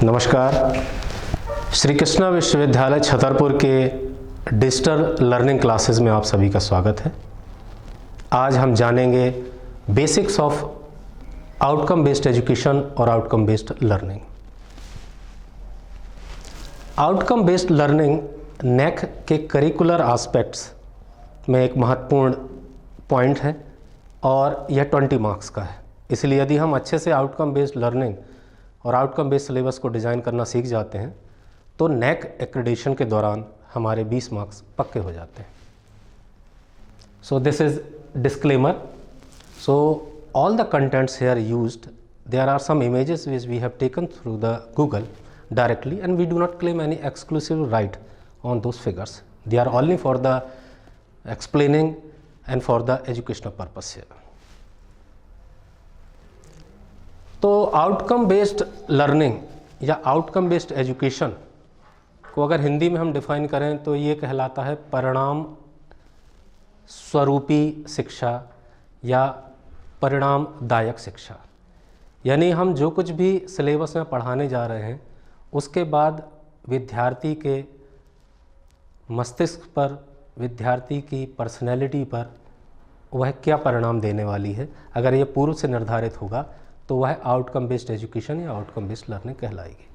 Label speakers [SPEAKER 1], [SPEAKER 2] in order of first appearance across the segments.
[SPEAKER 1] नमस्कार। श्री कृष्णा विश्वविद्यालय छतरपुर के डिजिटल लर्निंग क्लासेस में आप सभी का स्वागत है। आज हम जानेंगे basics of outcome based education और outcome based learning. Outcome based learning NAAC के करिकुलर एस्पेक्ट्स में एक महत्वपूर्ण पॉइंट है और यह 20 मार्क्स का है। इसलिए यदि हम अच्छे से आउटकम बेस्ड लर्निंग और आउटकम बेस्ड सिलेबस को डिज़ाइन करना सीख जाते हैं तो नेक एक्रेडिटेशन के दौरान हमारे 20 मार्क्स पक्के हो जाते हैं। So this is disclaimer. So all the contents here used, there are some images which we have taken through the Google directly and we do not claim any exclusive right on those figures. They are only for the explaining and for the educational purpose here. तो outcome based learning या outcome based education को अगर हिंदी में हम define करें तो ये कहलाता है परिणाम स्वरूपी शिक्षा या परिणामदायक शिक्षा। यानी हम जो कुछ भी सिलेबस में पढ़ाने जा रहे हैं उसके बाद विद्यार्थी के मस्तिष्क पर, विद्यार्थी की पर्सनैलिटी पर वह क्या परिणाम देने वाली है, अगर ये पूर्व से निर्धारित होगा तो वह आउटकम बेस्ड एजुकेशन या आउटकम बेस्ड लर्निंग कहलाएगी।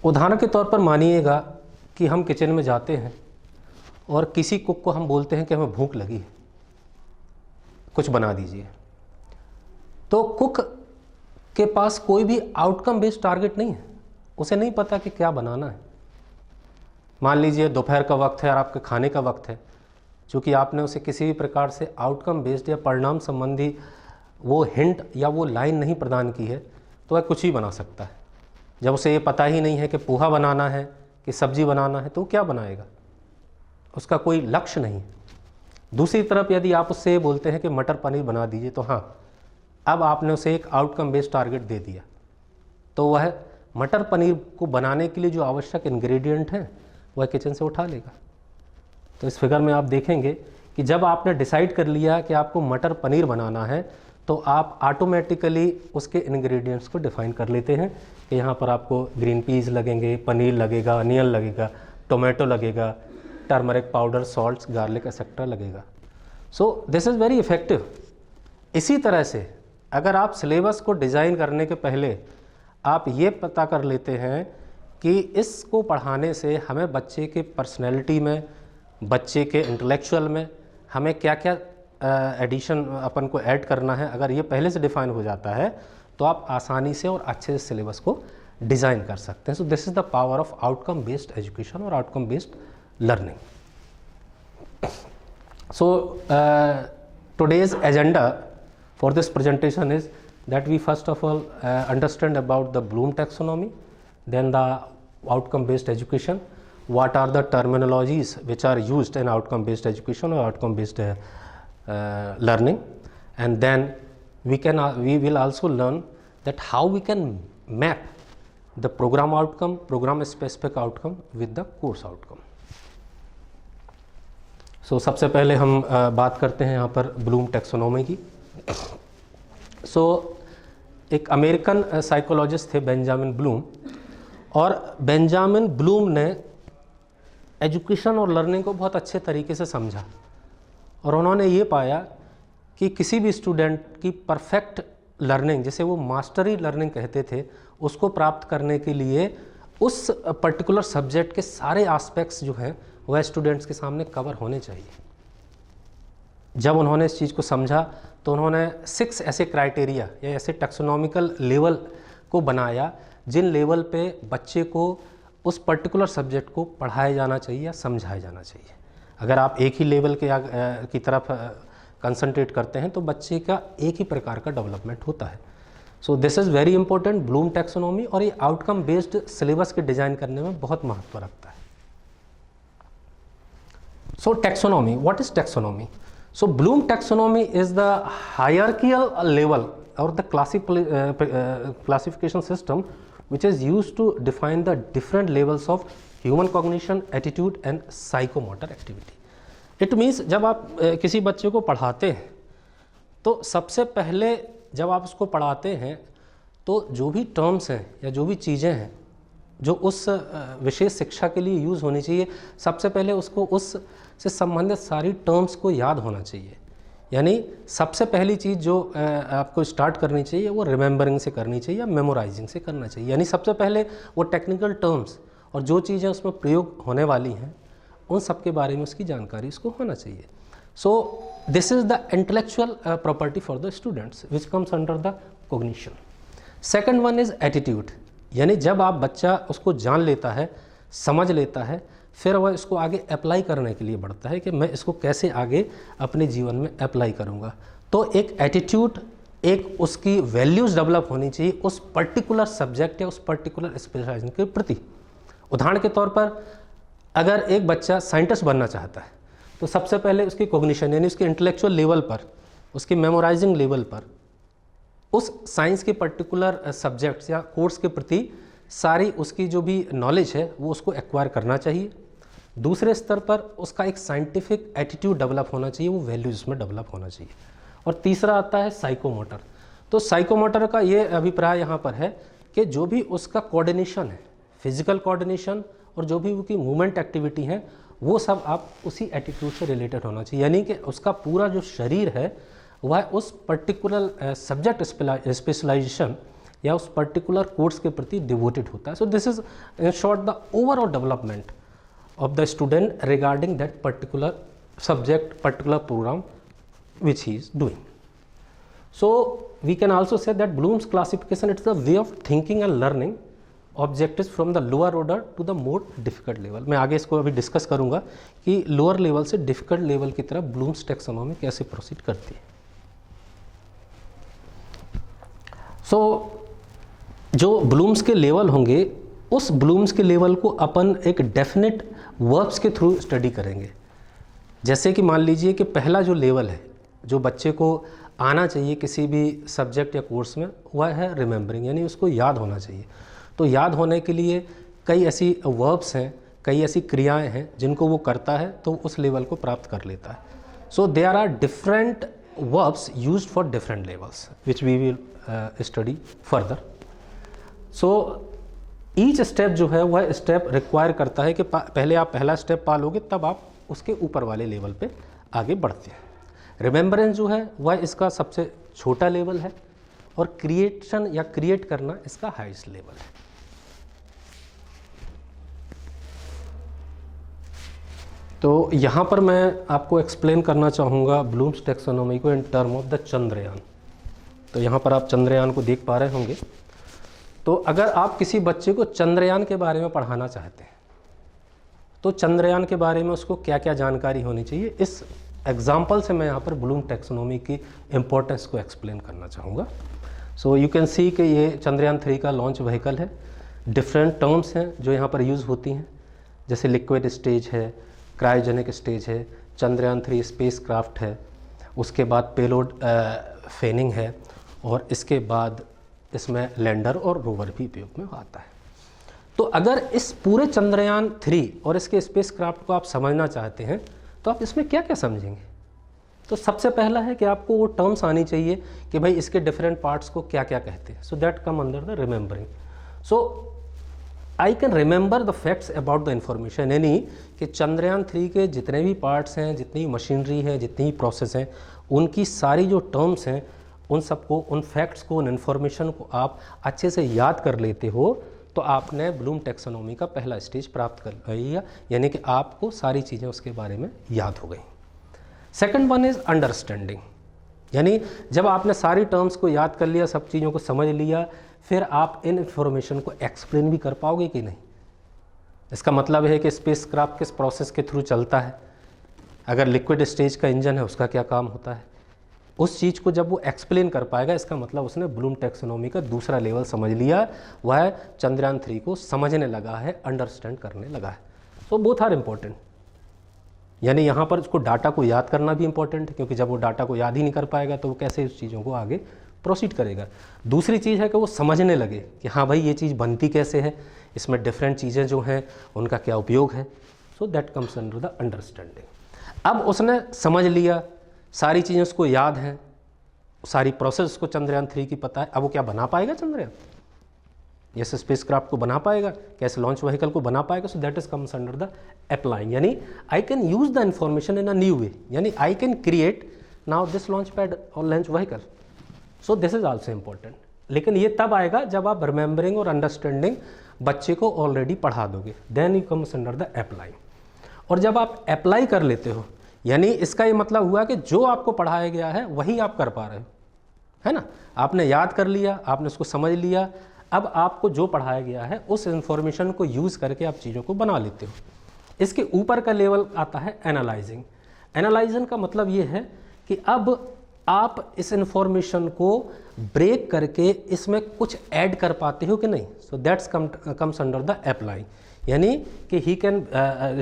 [SPEAKER 1] उदाहरण के तौर पर मानिएगा कि हम किचन में जाते हैं और किसी कुक को हम बोलते हैं कि हमें भूख लगी है, कुछ बना दीजिए। तो कुक के पास कोई भी आउटकम बेस्ड टारगेट नहीं है, उसे नहीं पता कि क्या बनाना है। मान लीजिए दोपहर का वक्त है और आपके खाने का वक्त है, चूँकि आपने उसे किसी भी प्रकार से आउटकम बेस्ड या परिणाम संबंधी वो हिंट या वो लाइन नहीं प्रदान की है तो वह कुछ ही बना सकता है। जब उसे ये पता ही नहीं है कि पोहा बनाना है कि सब्जी बनाना है तो क्या बनाएगा, उसका कोई लक्ष्य नहीं है। दूसरी तरफ यदि आप उससे ये बोलते हैं कि मटर पनीर बना दीजिए तो हाँ, अब आपने उसे एक आउटकम बेस्ड टारगेट दे दिया, तो वह मटर पनीर को बनाने के लिए जो आवश्यक इंग्रेडिएंट हैं वह किचन से उठा लेगा। तो इस फिगर में आप देखेंगे कि जब आपने डिसाइड कर लिया कि आपको मटर पनीर बनाना है तो आप ऑटोमेटिकली उसके इंग्रेडिएंट्स को डिफ़ाइन कर लेते हैं कि यहाँ पर आपको ग्रीन पीस लगेंगे, पनीर लगेगा, अनियन लगेगा, टोमेटो लगेगा, turmeric powder, salts, garlic etcetera लगेगा। So this is very effective. इसी तरह से अगर आप सिलेबस को डिज़ाइन करने के पहले आप ये पता कर लेते हैं कि इसको पढ़ाने से हमें बच्चे के पर्सनैलिटी में, बच्चे के इंटेलेक्चुअल में हमें क्या क्या एडिशन अपन को ऐड करना है, अगर ये पहले से डिफाइन हो जाता है तो आप आसानी से और अच्छे से सिलेबस को डिज़ाइन कर सकते हैं। So this is the power of outcome based education और outcome based learning. So today's agenda for this presentation is that we first of all understand about the Bloom taxonomy, then the outcome based education, what are the terminologies which are used in outcome based education or outcome based learning, and then we will also learn that how we can map the program outcome, program specific outcome with the course outcome. So सबसे पहले हम बात करते हैं यहाँ पर Bloom taxonomy की। सो एक अमेरिकन साइकोलॉजिस्ट थे बेंजामिन ब्लूम, और बेंजामिन ब्लूम ने एजुकेशन और लर्निंग को बहुत अच्छे तरीके से समझा और उन्होंने ये पाया कि किसी भी स्टूडेंट की परफेक्ट लर्निंग, जिसे वो मास्टरी लर्निंग कहते थे, उसको प्राप्त करने के लिए उस पर्टिकुलर सब्जेक्ट के सारे एस्पेक्ट्स जो हैं वह स्टूडेंट्स के सामने कवर होने चाहिए। जब उन्होंने इस चीज़ को समझा तो उन्होंने 6 ऐसे क्राइटेरिया या ऐसे टैक्सोनॉमिकल लेवल को बनाया जिन लेवल पे बच्चे को उस पर्टिकुलर सब्जेक्ट को पढ़ाया जाना चाहिए या समझाया जाना चाहिए। अगर आप एक ही लेवल की तरफ कंसंट्रेट करते हैं तो बच्चे का एक ही प्रकार का डेवलपमेंट होता है। So this is very important Bloom taxonomy, और ये आउटकम बेस्ड सिलेबस के डिज़ाइन करने में बहुत महत्व रखता है। So taxonomy, what is taxonomy? So Bloom taxonomy is the hierarchical level or the classification system which is used to define the different levels of human cognition, attitude and psychomotor activity. It means जब आप किसी बच्चे को पढ़ाते हैं तो सबसे पहले जब आप उसको पढ़ाते हैं तो जो भी टर्म्स हैं या जो भी चीज़ें हैं जो उस विशेष शिक्षा के लिए यूज़ होनी चाहिए, सबसे पहले उसको उस से संबंधित सारी टर्म्स को याद होना चाहिए। यानी सबसे पहली चीज़ जो आपको स्टार्ट करनी चाहिए वो रिमेंबरिंग से करनी चाहिए या मेमोराइजिंग से करना चाहिए। यानी सबसे पहले वो टेक्निकल टर्म्स और जो चीज़ें उसमें प्रयोग होने वाली हैं उन सब के बारे में उसकी जानकारी उसको होना चाहिए। So this is the intellectual property for the students which comes under the cognition. Second one is attitude, यानी जब आप बच्चा उसको जान लेता है, समझ लेता है, फिर वह इसको आगे अप्लाई करने के लिए बढ़ता है कि मैं इसको कैसे आगे अपने जीवन में अप्लाई करूँगा। तो एक एटीट्यूड, एक उसकी वैल्यूज़ डेवलप होनी चाहिए उस पर्टिकुलर सब्जेक्ट या उस पर्टिकुलर स्पेशलाइजेशन के प्रति। उदाहरण के तौर पर अगर एक बच्चा साइंटिस्ट बनना चाहता है तो सबसे पहले उसकी कॉग्निशन यानी उसके इंटेलेक्चुअल लेवल पर, उसकी मेमोराइजिंग लेवल पर उस साइंस के पर्टिकुलर सब्जेक्ट्स या कोर्स के प्रति सारी उसकी जो भी नॉलेज है वो उसको एक्वायर करना चाहिए। दूसरे स्तर पर उसका एक साइंटिफिक एटीट्यूड डेवलप होना चाहिए, वो वैल्यूज़ में डेवलप होना चाहिए। और तीसरा आता है साइकोमोटर। तो साइकोमोटर का ये अभिप्राय यहाँ पर है कि जो भी उसका कोऑर्डिनेशन है, फिजिकल कोऑर्डिनेशन और जो भी उसकी मूवमेंट एक्टिविटी है वो सब आप उसी एटीट्यूड से रिलेटेड होना चाहिए। यानी कि उसका पूरा जो शरीर है वह उस पर्टिकुलर सब्जेक्ट स्पेशलाइजेशन या उस पर्टिकुलर कोर्स के प्रति डिवोटेड होता है। So this is in short the overall development of the student regarding that particular subject, particular program which he is doing. So we can also say that Bloom's classification, it's the way of thinking and learning objectives from the lower order to the more difficult level. मैं आगे इसको अभी discuss करूँगा कि lower level से difficult level की तरफ blooms taxonomy कैसे प्रोसीड करती है। सो जो ब्लूम्स के लेवल होंगे उस ब्लूम्स के लेवल को अपन एक डेफिनेट वर्ब्स के थ्रू स्टडी करेंगे। जैसे कि मान लीजिए कि पहला जो लेवल है जो बच्चे को आना चाहिए किसी भी सब्जेक्ट या कोर्स में, वह है रिमेंबरिंग, यानी उसको याद होना चाहिए। तो याद होने के लिए कई ऐसी वर्ब्स हैं, कई ऐसी क्रियाएं हैं जिनको वो करता है तो उस लेवल को प्राप्त कर लेता है। So there are different verbs used for different levels which we will study further. So each step जो है वह स्टेप रिक्वायर करता है कि पहले आप पहला स्टेप पा लोगे तब आप उसके ऊपर वाले लेवल पे आगे बढ़ते हैं। रिमेंबरेंस जो है वह इसका सबसे छोटा लेवल है और क्रिएशन या क्रिएट करना इसका हाईएस्ट लेवल है। तो यहाँ पर मैं आपको एक्सप्लेन करना चाहूँगा ब्लूम्स टेक्सोनोमी को in term of the Chandrayaan. तो यहाँ पर आप चंद्रयान को देख पा रहे होंगे। तो अगर आप किसी बच्चे को चंद्रयान के बारे में पढ़ाना चाहते हैं तो चंद्रयान के बारे में उसको क्या क्या जानकारी होनी चाहिए, इस एग्जाम्पल से मैं यहाँ पर ब्लूम टेक्सोनोमी की इम्पोर्टेंस को एक्सप्लेन करना चाहूँगा। सो यू कैन सी कि ये चंद्रयान 3 का लॉन्च व्हीकल है। डिफरेंट टर्म्स हैं जो यहाँ पर यूज़ होती हैं, जैसे लिक्विड स्टेज है, क्रायोजेनिक स्टेज है, चंद्रयान 3 स्पेस क्राफ्ट है, उसके बाद पेलोड फेनिंग है और इसके बाद इसमें लैंडर और रोवर भी उपयोग में आता है। तो अगर इस पूरे चंद्रयान 3 और इसके स्पेस क्राफ्ट को आप समझना चाहते हैं तो आप इसमें क्या क्या समझेंगे। तो सबसे पहला है कि आपको वो टर्म्स आनी चाहिए कि भाई इसके डिफरेंट पार्ट्स को क्या क्या कहते हैं। So that come under the remembering. So I can remember the facts about the information, यानी कि चंद्रयान 3 के जितने भी पार्ट्स हैं, जितनी मशीनरी है, जितनी भी प्रोसेस हैं, उनकी सारी जो टर्म्स हैं उन सबको, उन फैक्ट्स को, उन इन्फॉर्मेशन को आप अच्छे से याद कर लेते हो तो आपने ब्लूम टेक्सोनोमी का पहला स्टेज प्राप्त कर लिया, यानी कि आपको सारी चीज़ें उसके बारे में याद हो गई। सेकंड वन इज़ अंडरस्टैंडिंग, यानी जब आपने सारी टर्म्स को याद कर लिया, सब चीज़ों को समझ लिया, फिर आप इन इन्फॉर्मेशन को एक्सप्लेन भी कर पाओगे कि नहीं। इसका मतलब है कि स्पेस क्राफ्ट किस प्रोसेस के थ्रू चलता है, अगर लिक्विड स्टेज का इंजन है उसका क्या काम होता है, उस चीज़ को जब वो एक्सप्लेन कर पाएगा इसका मतलब उसने ब्लूम टेक्सोनोमी का दूसरा लेवल समझ लिया, वह चंद्रयान 3 को समझने लगा है, अंडरस्टैंड करने लगा है। सो बोथ आर इम्पोर्टेंट, यानी यहाँ पर उसको डाटा को याद करना भी इम्पोर्टेंट है, क्योंकि जब वो डाटा को याद ही नहीं कर पाएगा तो वो कैसे उस चीज़ों को आगे प्रोसीड करेगा। दूसरी चीज़ है कि वो समझने लगे कि हाँ भाई ये चीज़ बनती कैसे है, इसमें डिफरेंट चीज़ें जो हैं उनका क्या उपयोग है। So that comes under the understanding. अब उसने समझ लिया, सारी चीज़ें उसको याद हैं, सारी प्रोसेस उसको चंद्रयान 3 की पता है। अब वो क्या बना पाएगा चंद्रयान, यस स्पेसक्राफ्ट को बना पाएगा, कैसे लॉन्च व्हीकल को बना पाएगा। So that is comes under the applying, यानी I can use the information in a new way, यानी I can create now this launch pad और launch vehicle. So this is also important. लेकिन ये तब आएगा जब आप रिमेंबरिंग और अंडरस्टैंडिंग बच्चे को ऑलरेडी पढ़ा दोगे, then you comes under the apply. और जब आप अप्लाई कर लेते हो, यानी इसका ये मतलब हुआ कि जो आपको पढ़ाया गया है वही आप कर पा रहे हो, है ना। आपने याद कर लिया, आपने उसको समझ लिया, अब आपको जो पढ़ाया गया है उस इंफॉर्मेशन को यूज़ करके आप चीज़ों को बना लेते हो। इसके ऊपर का लेवल आता है एनालाइजिंग। एनालाइजिंग का मतलब ये है कि अब आप इस इंफॉर्मेशन को ब्रेक करके इसमें कुछ ऐड कर पाते हो कि नहीं। So that's comes under the apply, यानी कि he can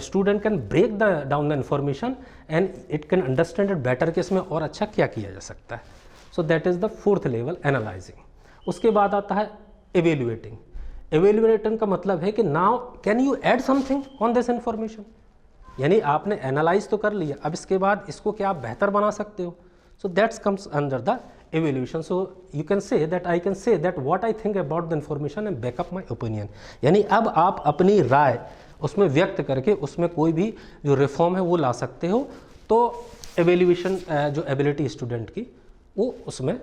[SPEAKER 1] student can break the down the information and it can understand it better कि इसमें और अच्छा क्या किया जा सकता है। So that is the fourth level, analysing. उसके बाद आता है एवेल्युएटिंग। एवेल्युएटिंग का मतलब है कि now can you add something on this information, यानी आपने एनालाइज तो कर लिया, अब इसके बाद इसको क्या आप बेहतर बना सकते हो। सो that's comes under the evaluation. So you can say that I can say that what I think about the information and back up my opinion, यानी अब आप अपनी राय उसमें व्यक्त करके उसमें कोई भी जो रिफॉर्म है वो ला सकते हो। तो एवेल्यूएशन जो एबिलिटी स्टूडेंट की वो उसमें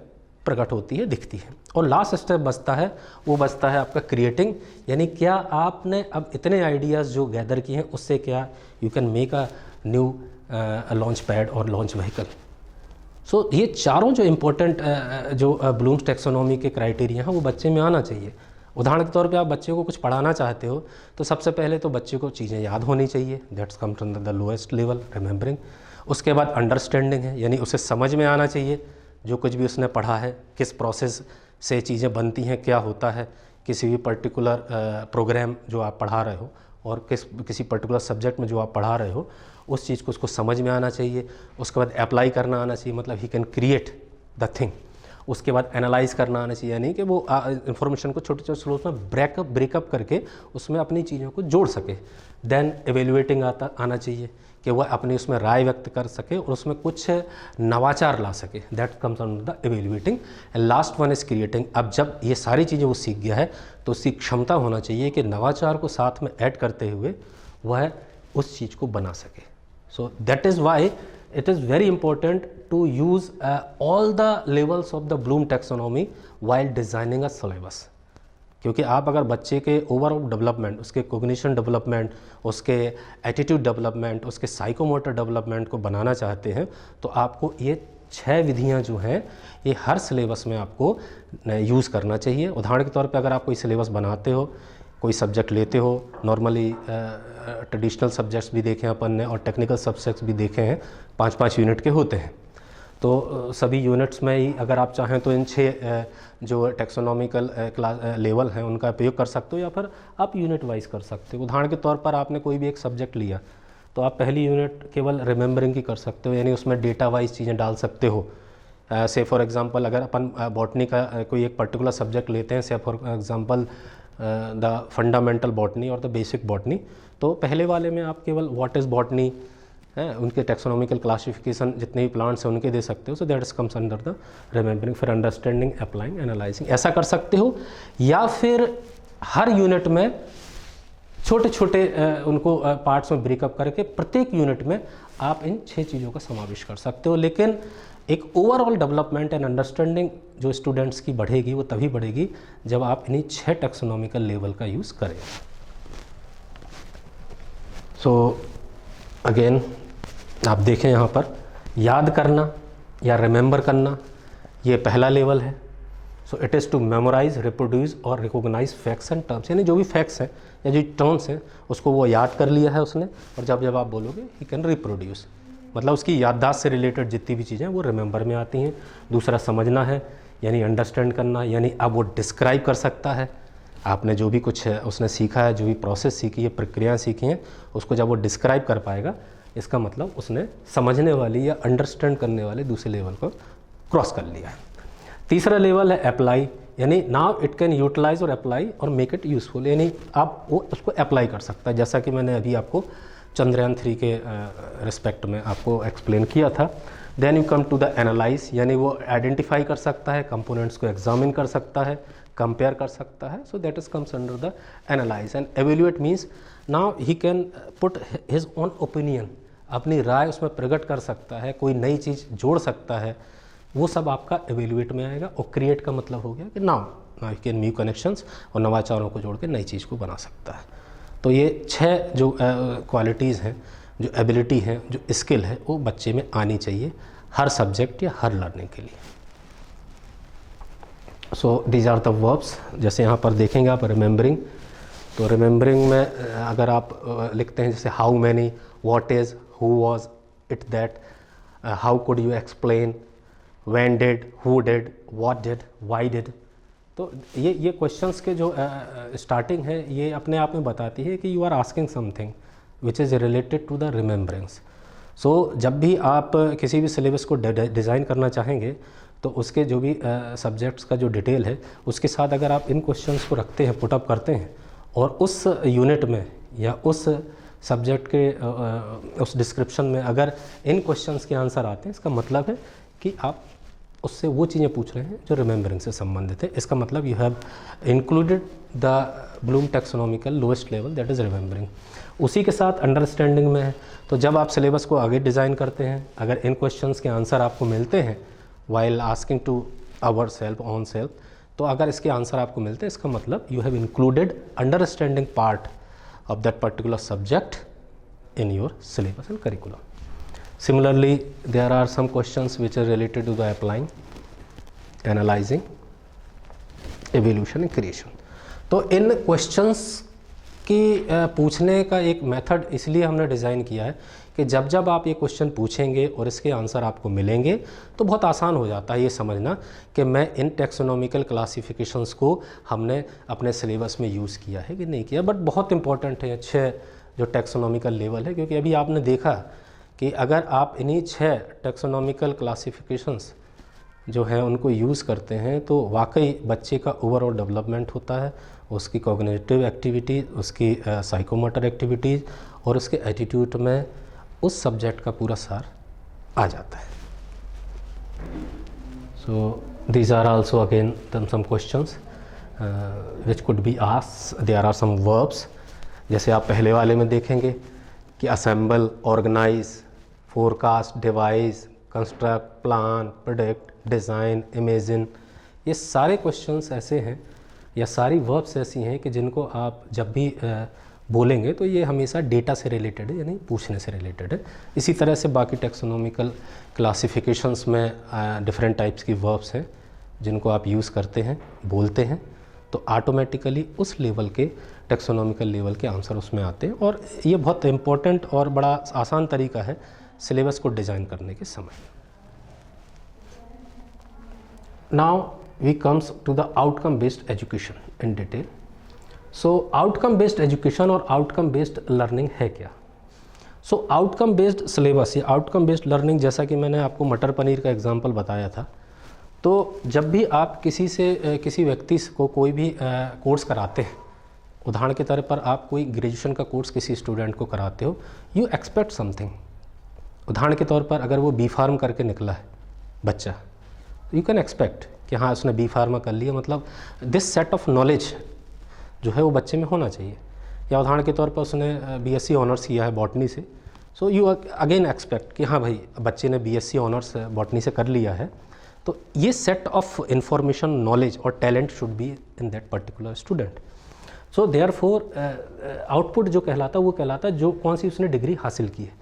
[SPEAKER 1] प्रकट होती है, दिखती है। और लास्ट स्टेप बचता है, वो बचता है आपका क्रिएटिंग, यानी क्या आपने अब इतने आइडियाज़ जो गैदर किए हैं उससे क्या you can make a new launch pad और लॉन्च व्हीकल। सो ये चारों जो इम्पोर्टेंट जो ब्लूम्स टैक्सोनॉमी के क्राइटेरिया हैं वो बच्चे में आना चाहिए। उदाहरण के तौर पे आप बच्चे को कुछ पढ़ाना चाहते हो तो सबसे पहले तो बच्चे को चीज़ें याद होनी चाहिए, that's comes under the lowest level, remembering. उसके बाद अंडरस्टैंडिंग है, यानी उसे समझ में आना चाहिए जो कुछ भी उसने पढ़ा है, किस प्रोसेस से चीज़ें बनती हैं, क्या होता है किसी भी पर्टिकुलर प्रोग्राम जो आप पढ़ा रहे हो और किसी पर्टिकुलर सब्जेक्ट में जो आप पढ़ा रहे हो उस चीज़ को उसको समझ में आना चाहिए। उसके बाद अप्लाई करना आना चाहिए, मतलब he can create the thing. उसके बाद एनालाइज करना आना चाहिए, यानी कि वो इन्फॉर्मेशन को छोटे छोटे स्लोस में ब्रेकअप करके उसमें अपनी चीज़ों को जोड़ सके। देन एवेल्युएटिंग आना चाहिए कि वह अपनी उसमें राय व्यक्त कर सके और उसमें कुछ नवाचार ला सके, that comes under the evaluating. And last one is creating. अब जब ये सारी चीज़ें वो सीख गया है तो उसकी क्षमता होना चाहिए कि नवाचार को साथ में ऐड करते हुए वह उस चीज़ को बना सके। सो that is why it is very important to use all the levels of the Bloom taxonomy while designing a syllabus, क्योंकि आप अगर बच्चे के ओवरऑल डेवलपमेंट, उसके कोग्निशन डेवलपमेंट, उसके एटीट्यूड डेवलपमेंट, उसके साइकोमोटर डेवलपमेंट को बनाना चाहते हैं तो आपको ये 6 विधियाँ जो हैं ये हर सिलेबस में आपको यूज़ करना चाहिए। उदाहरण के तौर पे अगर आप कोई सिलेबस बनाते हो, कोई सब्जेक्ट लेते हो, नॉर्मली ट्रेडिशनल सब्जेक्ट्स भी देखे हैं अपन ने और टेक्निकल सब्जेक्ट्स भी देखे हैं, 5-5 यूनिट के होते हैं। तो सभी यूनिट्स में ही अगर आप चाहें तो इन 6 जो टैक्सोनॉमिकल लेवल हैं उनका उपयोग कर सकते हो या फिर आप यूनिट वाइज कर सकते हो। उदाहरण के तौर पर आपने कोई भी एक सब्जेक्ट लिया तो आप पहली यूनिट केवल रिमेंबरिंग की कर सकते हो, यानी उसमें डेटा वाइज चीज़ें डाल सकते हो। से फॉर एग्जांपल अगर अपन बॉटनी का कोई एक पर्टिकुलर सब्जेक्ट लेते हैं, say for example the fundamental botany और द बेसिक बॉटनी, तो पहले वाले में आप केवल व्हाट इज़ बॉटनी है, उनके टैक्सोनॉमिकल क्लासिफिकेशन जितने भी प्लांट्स हैं उनके दे सकते हो। सो that is comes under the remembering, फिर अंडरस्टैंडिंग, अप्लाइंग, एनालाइजिंग, ऐसा कर सकते हो। या फिर हर यूनिट में छोटे छोटे उनको पार्ट्स में ब्रेकअप करके प्रत्येक यूनिट में आप इन 6 चीज़ों का समावेश कर सकते हो। लेकिन एक ओवरऑल डेवलपमेंट एंड अंडरस्टैंडिंग जो स्टूडेंट्स की बढ़ेगी वो तभी बढ़ेगी जब आप इन्हीं 6 टैक्सोनॉमिकल लेवल का यूज़ करें। सो अगेन आप देखें यहाँ पर याद करना या रिमेंबर करना ये पहला लेवल है। So it is to memorise, reproduce और रिकॉग्नाइज फैक्ट्स एंड टर्म्स, यानी जो भी फैक्ट्स हैं या जो टर्म्स हैं उसको वो याद कर लिया है उसने, और जब जब आप बोलोगे ही कैन रिप्रोड्यूस, मतलब उसकी याददाश्त से रिलेटेड जितनी भी चीज़ें वो रिमेंबर में आती हैं। दूसरा समझना है, यानी अंडरस्टैंड करना, यानी अब वो डिस्क्राइब कर सकता है आपने जो भी कुछ उसने सीखा है, जो भी प्रोसेस सीखी है, प्रक्रियाएँ सीखी हैं, उसको जब वो डिस्क्राइब कर पाएगा इसका मतलब उसने समझने वाली या अंडरस्टैंड करने वाले दूसरे लेवल को क्रॉस कर लिया है। तीसरा लेवल है अप्लाई, यानी नाउ इट कैन यूटिलाइज और अप्लाई और मेक इट यूज़फुल, यानी आप वो उसको अप्लाई कर सकता है। जैसा कि मैंने अभी आपको चंद्रयान 3 के रिस्पेक्ट में आपको एक्सप्लेन किया था। Then you come to the analyse, यानी वो आइडेंटिफाई कर सकता है, कंपोनेंट्स को एग्जामिन कर सकता है, कंपेयर कर सकता है, so that is comes under the analyse. And evaluate means now he can put his own opinion, अपनी राय उसमें प्रकट कर सकता है, कोई नई चीज़ जोड़ सकता है, वो सब आपका एवेल्यूएट में आएगा। और क्रिएट का मतलब हो गया कि now you can new connections, और नवाचारों को जोड़ के नई चीज़ को बना सकता है। तो ये 6 जो क्वालिटीज़ हैं, जो एबिलिटी है, जो स्किल है, वो बच्चे में आनी चाहिए हर सब्जेक्ट या हर लर्निंग के लिए। So these are the verbs. जैसे यहाँ पर देखेंगे आप रिमेंबरिंग, तो रिमेंबरिंग में अगर आप लिखते हैं जैसे how many, what is, who was it that, how could you explain, when did, who did, what did, why did, तो ये क्वेश्चंस के जो स्टार्टिंग है ये अपने आप में बताती है कि you are asking something which is related to the rememberings. सो जब भी आप किसी भी सिलेबस को डिज़ाइन करना चाहेंगे तो उसके जो भी सब्जेक्ट्स का जो डिटेल है उसके साथ अगर आप इन क्वेश्चंस को रखते हैं, पुटअप करते हैं, और उस यूनिट में या उस सब्जेक्ट के उस डिस्क्रिप्शन में अगर इन क्वेश्चंस के आंसर आते हैं, इसका मतलब है कि आप उससे वो चीज़ें पूछ रहे हैं जो रिमेंबरिंग से संबंधित है। इसका मतलब you have included the Bloom taxonomical lowest level, that is remembering. उसी के साथ अंडरस्टैंडिंग में है। तो जब आप सिलेबस को आगे डिज़ाइन करते हैं, अगर इन क्वेश्चंस के आंसर आपको मिलते हैं while asking to our self on self, तो अगर इसके आंसर आपको मिलते हैं, इसका मतलब you have included understanding part of that particular subject in your syllabus and curriculum. Similarly, there are some questions which are related to the applying, analyzing, evaluation and creation. तो इन questions की पूछने का एक मेथड इसलिए हमने design किया है कि जब जब आप ये क्वेश्चन पूछेंगे और इसके आंसर आपको मिलेंगे तो बहुत आसान हो जाता है ये समझना कि मैं इन टैक्सोनॉमिकल क्लासिफिकेशंस को हमने अपने सिलेबस में यूज़ किया है कि नहीं किया। बट बहुत इंपॉर्टेंट है 6 जो टैक्सोनॉमिकल लेवल है, क्योंकि अभी आपने देखा कि अगर आप इन्हीं 6 टैक्सोनॉमिकल क्लासिफिकेशंस जो हैं उनको यूज़ करते हैं तो वाकई बच्चे का ओवरऑल डेवलपमेंट होता है, उसकी कॉग्निटिव एक्टिविटीज़, उसकी साइकोमोटर एक्टिविटीज़ और उसके एटीट्यूड में उस सब्जेक्ट का पूरा सार आ जाता है। So these are also again some questions which could be asked. There are some verbs, जैसे आप पहले वाले में देखेंगे कि assemble, organise, forecast, devise, construct, plan, predict, design, imagine, ये सारे क्वेश्चंस ऐसे हैं या सारी वर्ब्स ऐसी हैं कि जिनको आप जब भी बोलेंगे तो ये हमेशा डेटा से रिलेटेड है, यानी पूछने से रिलेटेड है। इसी तरह से बाकी टैक्सोनॉमिकल क्लासिफिकेशंस में डिफरेंट टाइप्स की वर्ब्स हैं जिनको आप यूज़ करते हैं, बोलते हैं, तो ऑटोमेटिकली उस लेवल के टैक्सोनॉमिकल लेवल के आंसर उसमें आते हैं। और ये बहुत इम्पोर्टेंट और बड़ा आसान तरीका है सिलेबस को डिज़ाइन करने के समय। Now we comes to the outcome based education in detail. So outcome based education और आउटकम बेस्ड लर्निंग है क्या? सो आउटकम बेस्ड सिलेबस या आउटकम बेस्ड लर्निंग, जैसा कि मैंने आपको मटर पनीर का एग्जांपल बताया था, तो जब भी आप किसी व्यक्ति को कोई भी कोर्स कराते हैं, उदाहरण के तौर पर आप कोई ग्रेजुएशन का कोर्स किसी स्टूडेंट को कराते हो, यू एक्सपेक्ट समथिंग। उदाहरण के तौर पर अगर वो बी फार्म करके निकला है बच्चा, यू कैन एक्सपेक्ट कि हाँ उसने बी फार्मा कर लिया, मतलब दिस सेट ऑफ नॉलेज जो है वो बच्चे में होना चाहिए। या उदाहरण के तौर पर उसने बीएससी ऑनर्स किया है बॉटनी से, सो यू अगेन एक्सपेक्ट कि हाँ भाई बच्चे ने बीएससी ऑनर्स बॉटनी से कर लिया है, तो ये सेट ऑफ इंफॉर्मेशन, नॉलेज और talent should be in that particular student. So therefore output जो कहलाता है वो कहलाता है जो कौन सी उसने डिग्री हासिल की है।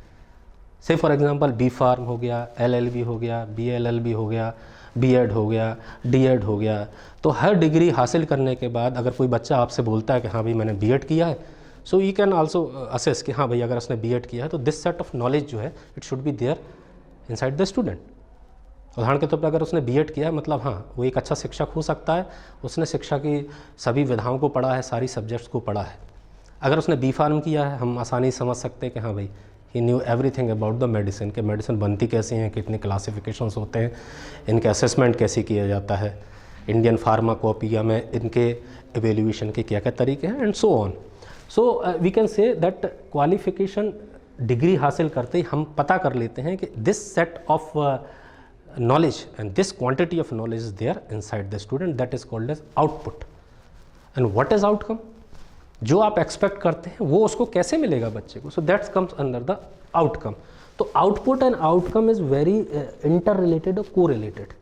[SPEAKER 1] से फॉर एग्जांपल बी फार्म हो गया, एलएलबी हो गया, बीएलएलबी हो गया, बीएड हो गया, डीएड हो गया। तो हर डिग्री हासिल करने के बाद अगर कोई बच्चा आपसे बोलता है कि हाँ भाई मैंने बीएड किया है, so you can also assess कि हाँ भाई अगर उसने बीएड किया है तो दिस सेट ऑफ नॉलेज जो है it should be there inside the student. उदाहरण के तौर पर अगर उसने बीएड किया है मतलब हाँ वो एक अच्छा शिक्षक हो सकता है, उसने शिक्षा की सभी विधाओं को पढ़ा है, सारी सब्जेक्ट्स को पढ़ा है। अगर उसने बी फार्म किया है, हम आसानी से समझ सकते हैं कि हाँ भाई he knew everything about the medicine, कि मेडिसिन बनती कैसी हैं, कितने क्लासिफिकेशंस होते हैं, इनके असेसमेंट कैसे किया जाता है, इंडियन फार्माकोपिया में इनके एवेल्यूएशन के क्या क्या तरीके हैं, and so on. So we can say that qualification degree हासिल करते ही हम पता कर लेते हैं कि this set of knowledge and this quantity of knowledge is there inside the student, that is called as output. And what is outcome? जो आप एक्सपेक्ट करते हैं वो उसको कैसे मिलेगा बच्चे को, so that's comes under the outcome. तो output and outcome is very inter related और को रिलेटेड,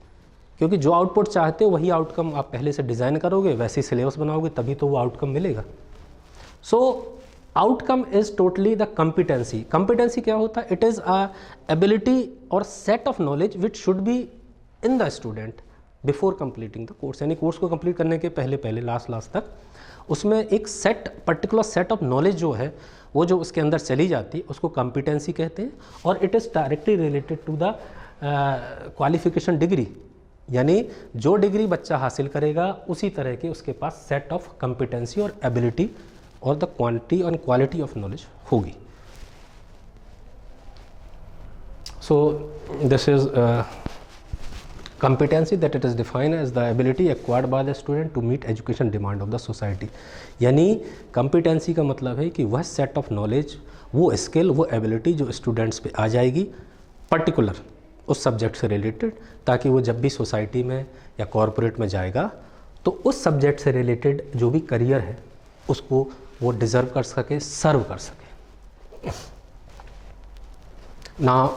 [SPEAKER 1] क्योंकि जो आउटपुट चाहते हो वही आउटकम आप पहले से डिज़ाइन करोगे, वैसे ही सिलेबस बनाओगे, तभी तो वो आउटकम मिलेगा. So outcome is totally the competency. Competency क्या होता है? इट इज़ अ एबिलिटी और set of knowledge which should be in the student before completing the course. यानी कोर्स को कंप्लीट करने के पहले लास्ट तक उसमें एक set, particular set of knowledge जो है वो जो उसके अंदर चली जाती है उसको कॉम्पिटेंसी कहते हैं. और it is directly related to the qualification degree. यानी जो डिग्री बच्चा हासिल करेगा उसी तरह के उसके पास सेट ऑफ कॉम्पिटेंसी और एबिलिटी और the quantity and quality of knowledge होगी. So this is competency that it is defined as the ability acquired by the student to meet education demand of the society. यानी competency का मतलब है कि वह set of knowledge, वो skill, वो ability जो students पे आ जाएगी particular उस subject से related, ताकि वो जब भी society में या corporate में जाएगा तो उस subject से related जो भी career है उसको वो deserve कर सके, serve कर सके. Now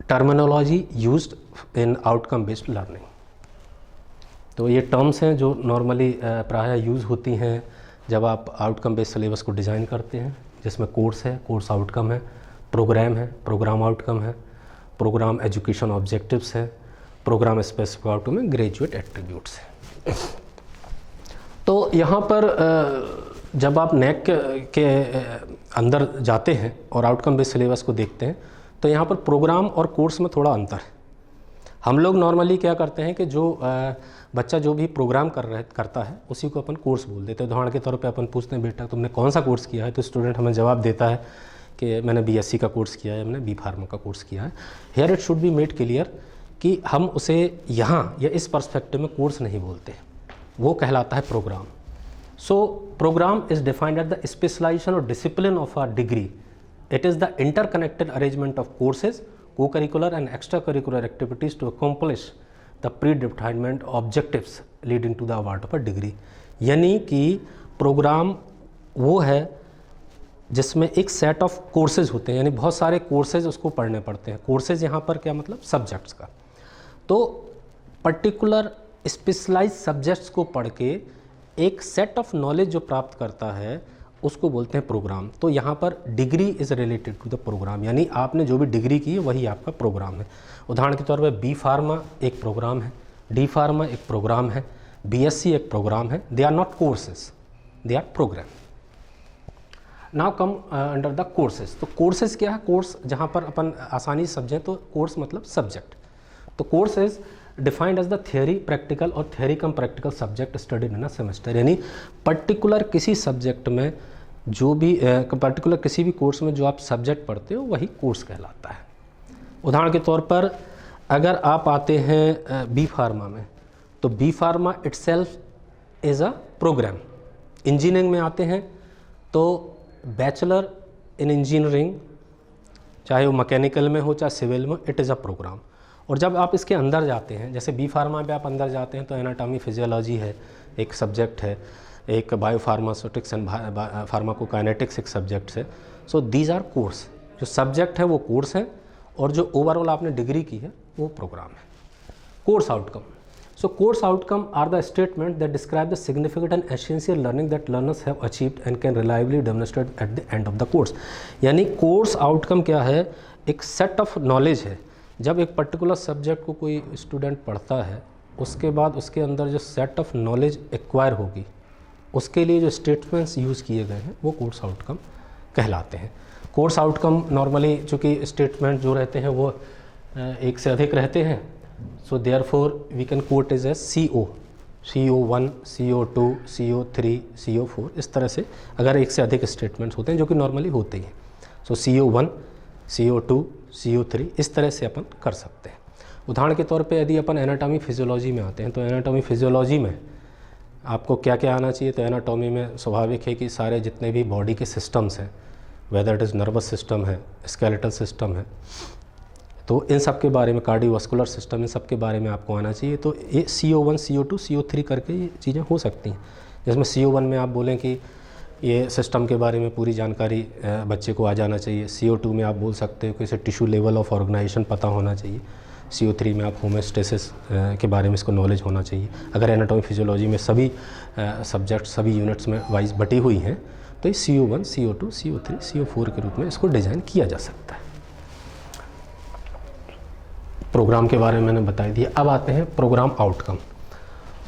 [SPEAKER 1] terminology used in outcome based learning. तो ये टर्म्स हैं जो नॉर्मली प्रायः यूज़ होती हैं जब आप आउटकम बेस्ड सिलेबस को डिज़ाइन करते हैं, जिसमें कोर्स है, कोर्स आउटकम है, प्रोग्राम है, प्रोग्राम आउटकम है, प्रोग्राम एजुकेशन ऑब्जेक्टिव्स है, प्रोग्राम स्पेसिफिक आउटकम है, ग्रेजुएट एट्रीब्यूट्स है. तो यहाँ पर जब आप नेक के अंदर जाते हैं और आउटकम बेस्ड सिलेबस को देखते हैं तो यहाँ पर प्रोग्राम और कोर्स में थोड़ा अंतर है. हम लोग नॉर्मली क्या करते हैं कि जो बच्चा जो भी प्रोग्राम करता है उसी को अपन कोर्स बोल देते हैं. उदाहरण के तौर पे अपन पूछते हैं बेटा तुमने कौन सा कोर्स किया है, तो स्टूडेंट हमें जवाब देता है कि मैंने बीएससी का कोर्स किया है, मैंने बी फार्मा का कोर्स किया है. Here it should be made clear कि हम उसे यहाँ या इस पर्सपेक्टिव में कोर्स नहीं बोलते, वो कहलाता है programme. So programme is defined at the specialisation और discipline of a degree. It is the interconnected arrangement of courses, co-curricular and extracurricular activities to accomplish the predetermined objectives leading to the award of a degree. यानी कि programme वो है जिसमें एक set of courses होते हैं, यानी बहुत सारे कोर्सेज उसको पढ़ने पड़ते हैं. कोर्सेज यहाँ पर क्या मतलब? सब्जेक्ट्स का. तो पर्टिकुलर स्पेशलाइज सब्जेक्ट्स को पढ़ के एक सेट ऑफ नॉलेज जो प्राप्त करता है उसको बोलते हैं प्रोग्राम. तो यहाँ पर degree is related to the program, यानी आपने जो भी डिग्री की है वही आपका प्रोग्राम है. उदाहरण के तौर पे बी फार्मा एक प्रोग्राम है, डी फार्मा एक प्रोग्राम है, बीएससी एक प्रोग्राम है. They are not courses, they are program. Now come under the courses. तो कोर्सेज क्या है? कोर्स जहाँ पर अपन आसानी से समझें तो कोर्स मतलब सब्जेक्ट. तो course is defined as the theory, practical और theory cum practical subject studied in a semester. यानी पर्टिकुलर किसी सब्जेक्ट में जो भी पर्टिकुलर किसी भी कोर्स में जो आप सब्जेक्ट पढ़ते हो वही कोर्स कहलाता है. उदाहरण के तौर पर अगर आप आते हैं बी फार्मा में, तो B pharma itself is a program. Engineering में आते हैं तो बैचलर इन इंजीनियरिंग, चाहे वो मैकेनिकल में हो चाहे सिविल में, इट इज़ अ प्रोग्राम. और जब आप इसके अंदर जाते हैं, जैसे बी फार्मा पे आप अंदर जाते हैं तो एनाटॉमी फिजियोलॉजी है एक सब्जेक्ट है, एक बायोफार्मास्यूटिक्स एंड फार्माकोकाइनेटिक्स एक सब्जेक्ट है. So these are course. जो सब्जेक्ट है वो कोर्स है और जो ओवरऑल आपने डिग्री की है वो प्रोग्राम है. Course outcome. So course outcome are the statement that describe the significant and essential learning that learners have achieved and can reliably demonstrate at the end of the course. यानी course outcome क्या है? एक set of knowledge है. जब एक particular subject को कोई student पढ़ता है उसके बाद उसके अंदर जो सेट ऑफ नॉलेज एक्वायर होगी उसके लिए जो स्टेटमेंट्स यूज़ किए गए हैं वो कोर्स आउटकम कहलाते हैं. कोर्स आउटकम नॉर्मली चूँकि स्टेटमेंट जो रहते हैं वो एक से अधिक रहते हैं, so therefore we can quote is as CO, CO1, CO2, CO3, CO4. इस तरह से अगर एक से अधिक स्टेटमेंट्स होते हैं जो कि नॉर्मली होते ही हैं. सो CO1, CO2, CO3 इस तरह से अपन कर सकते हैं. उदाहरण के तौर पे यदि अपन एनाटॉमी फिजियोलॉजी में आते हैं तो एनाटॉमी फिजियोलॉजी में आपको क्या क्या आना चाहिए? तो एनाटॉमी में स्वाभाविक है कि सारे जितने भी बॉडी के सिस्टम्स हैं whether it is nervous system है, स्केलेटल सिस्टम है, तो इन सब के बारे में, कार्डियोवास्कुलर सिस्टम, इन सब के बारे में आपको आना चाहिए। तो ये CO1, CO2, CO3 करके ये चीज़ें हो सकती हैं। जिसमें CO1 में आप बोलें कि ये सिस्टम के बारे में पूरी जानकारी बच्चे को आ जाना चाहिए। CO2 में आप बोल सकते हो कि इसे टिश्यू लेवल ऑफ ऑर्गेनाइजेशन पता होना चाहिए। CO3 में आप होमोस्टेसिस के बारे में इसको नॉलेज होना चाहिए। अगर एनाटॉमी फिजियोलॉजी में सभी सब्जेक्ट सभी यूनिट्स में वाइज बटी हुई हैं तो ये CO1, CO2, CO3, CO4 के रूप में इसको डिज़ाइन किया जा सकता है। प्रोग्राम के बारे में मैंने बता दिया। अब आते हैं प्रोग्राम आउटकम।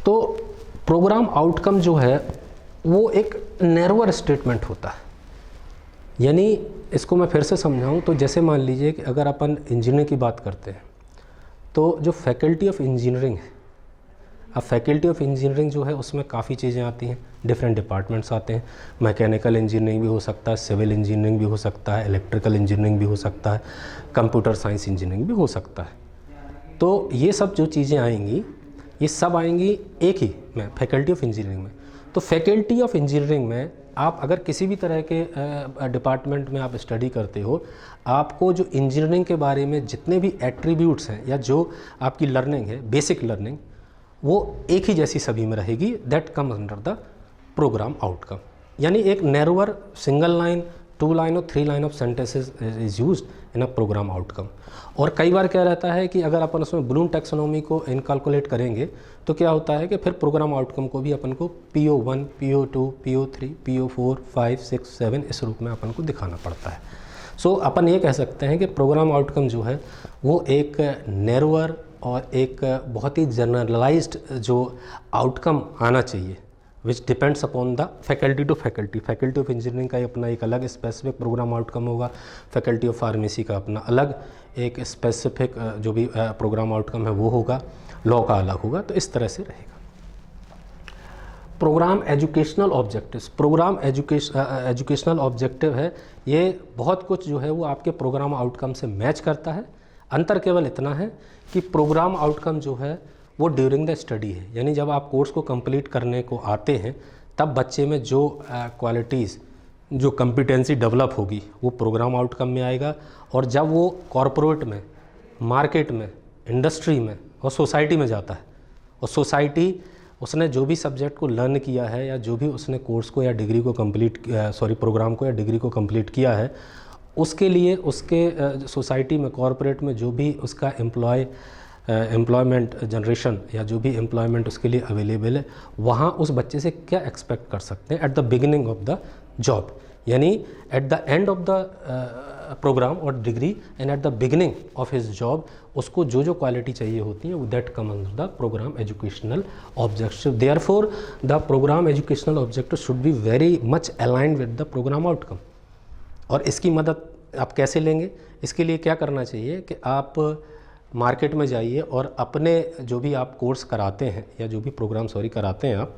[SPEAKER 1] तो प्रोग्राम आउटकम जो है वो एक नैरोअर स्टेटमेंट होता है। यानी इसको मैं फिर से समझाऊं तो जैसे मान लीजिए कि अगर अपन इंजीनियरिंग की बात करते हैं तो जो फैकल्टी ऑफ इंजीनियरिंग है, अब फैकल्टी ऑफ इंजीनियरिंग जो है उसमें काफ़ी चीज़ें आती हैं, डिफरेंट डिपार्टमेंट्स आते हैं। मैकेनिकल इंजीनियरिंग भी हो सकता है, सिविल इंजीनियरिंग भी हो सकता है, इलेक्ट्रिकल इंजीनियरिंग भी हो सकता है, कंप्यूटर साइंस इंजीनियरिंग भी हो सकता है। तो ये सब जो चीज़ें आएंगी ये सब आएंगी एक ही में, फैकल्टी ऑफ इंजीनियरिंग में। तो फैकल्टी ऑफ इंजीनियरिंग में आप अगर किसी भी तरह के डिपार्टमेंट में आप स्टडी करते हो, आपको जो इंजीनियरिंग के बारे में जितने भी एट्रीब्यूट्स हैं या जो आपकी लर्निंग है, बेसिक लर्निंग, वो एक ही जैसी सभी में रहेगी। That comes under the programme outcome. यानी एक नैरोअर सिंगल लाइन, 2 लाइन और 3 line of sentences is used in a program outcome. और कई बार क्या रहता है कि अगर अपन उसमें ब्लूम टैक्सोनॉमी को इनकैलकुलेट करेंगे तो क्या होता है कि फिर प्रोग्राम आउटकम को भी अपन को PO1, PO2, PO3, PO4, 5, 6, 7 इस रूप में अपन को दिखाना पड़ता है। सो अपन ये कह सकते हैं कि प्रोग्राम आउटकम जो है वो एक नैरोअर और एक बहुत ही जनरलाइज्ड जो आउटकम आना चाहिए, which depends upon the faculty to faculty. Faculty of engineering का अपना एक अलग स्पेसिफिक प्रोग्राम आउटकम होगा, फैकल्टी ऑफ फार्मेसी का अपना अलग एक स्पेसिफिक जो भी प्रोग्राम आउटकम है वो होगा, लॉ का अलग होगा। तो इस तरह से रहेगा। Program educational objectives, program educational objective है, ये बहुत कुछ जो है वो आपके प्रोग्राम आउटकम से मैच करता है। अंतर केवल इतना है कि प्रोग्राम आउटकम जो है वो ड्यूरिंग द स्टडी है, यानी जब आप कोर्स को कंप्लीट करने को आते हैं तब बच्चे में जो क्वालिटीज़, जो कॉम्पिटेंसी डेवलप होगी वो प्रोग्राम आउटकम में आएगा। और जब वो कॉरपोरेट में, मार्केट में, इंडस्ट्री में और सोसाइटी में जाता है और सोसाइटी उसने जो भी सब्जेक्ट को लर्न किया है या जो भी उसने कोर्स को या डिग्री को प्रोग्राम को या डिग्री को कंप्लीट किया है, उसके लिए उसके सोसाइटी में, कॉरपोरेट में जो भी उसका एम्प्लॉयमेंट जनरेशन या जो भी एम्प्लॉयमेंट उसके लिए अवेलेबल है, वहाँ उस बच्चे से क्या एक्सपेक्ट कर सकते हैं at the beginning of the job, यानी at the end of the programme और degree and at the beginning of his job उसको जो जो क्वालिटी चाहिए होती है that come under the programme educational objective. Therefore the programme educational objective should be very much aligned with the programme outcome. और इसकी मदद आप कैसे लेंगे? इसके लिए क्या करना चाहिए कि आप मार्केट में जाइए और अपने जो भी आप कोर्स कराते हैं या जो भी प्रोग्राम कराते हैं आप,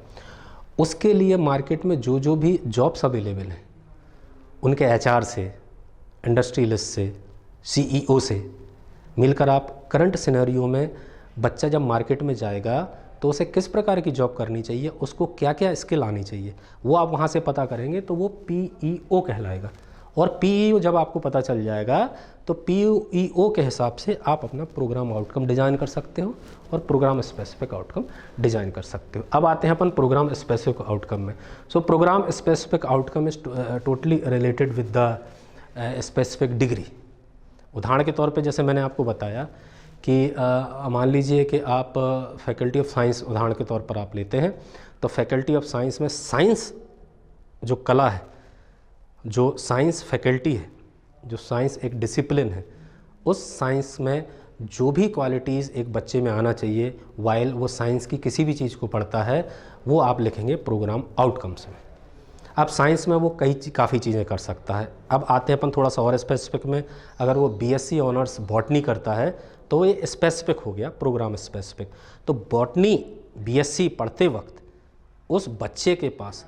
[SPEAKER 1] उसके लिए मार्केट में जो जो भी जॉब्स अवेलेबल हैं उनके HR से, इंडस्ट्रियलिस्ट से, CEO से मिलकर आप करंट सिनेरियो में बच्चा जब मार्केट में जाएगा तो उसे किस प्रकार की जॉब करनी चाहिए, उसको क्या क्या स्किल आनी चाहिए, वो आप वहाँ से पता करेंगे तो वो PEO कहलाएगा। और PEO जब आपको पता चल जाएगा तो PEO के हिसाब से आप अपना प्रोग्राम आउटकम डिज़ाइन कर सकते हो और प्रोग्राम स्पेसिफिक आउटकम डिज़ाइन कर सकते हो। अब आते हैं अपन प्रोग्राम स्पेसिफिक आउटकम में। So programme specific outcome is totally related with the specific degree. उदाहरण के तौर पे जैसे मैंने आपको बताया कि मान लीजिए कि आप फैकल्टी ऑफ साइंस उदाहरण के तौर पर आप लेते हैं, तो फैकल्टी ऑफ साइंस में साइंस जो कला है, जो साइंस फैकल्टी है, जो साइंस एक डिसिप्लिन है, उस साइंस में जो भी क्वालिटीज़ एक बच्चे में आना चाहिए वाइल वो साइंस की किसी भी चीज़ को पढ़ता है, वो आप लिखेंगे प्रोग्राम आउटकम्स में। अब साइंस में वो काफ़ी चीज़ें कर सकता है। अब आते हैं अपन थोड़ा सा और स्पेसिफिक में, अगर वो BSc ऑनर्स बॉटनी करता है तो ये स्पेसिफिक हो गया, प्रोग्राम स्पेसिफिक। तो बॉटनी BSc पढ़ते वक्त उस बच्चे के पास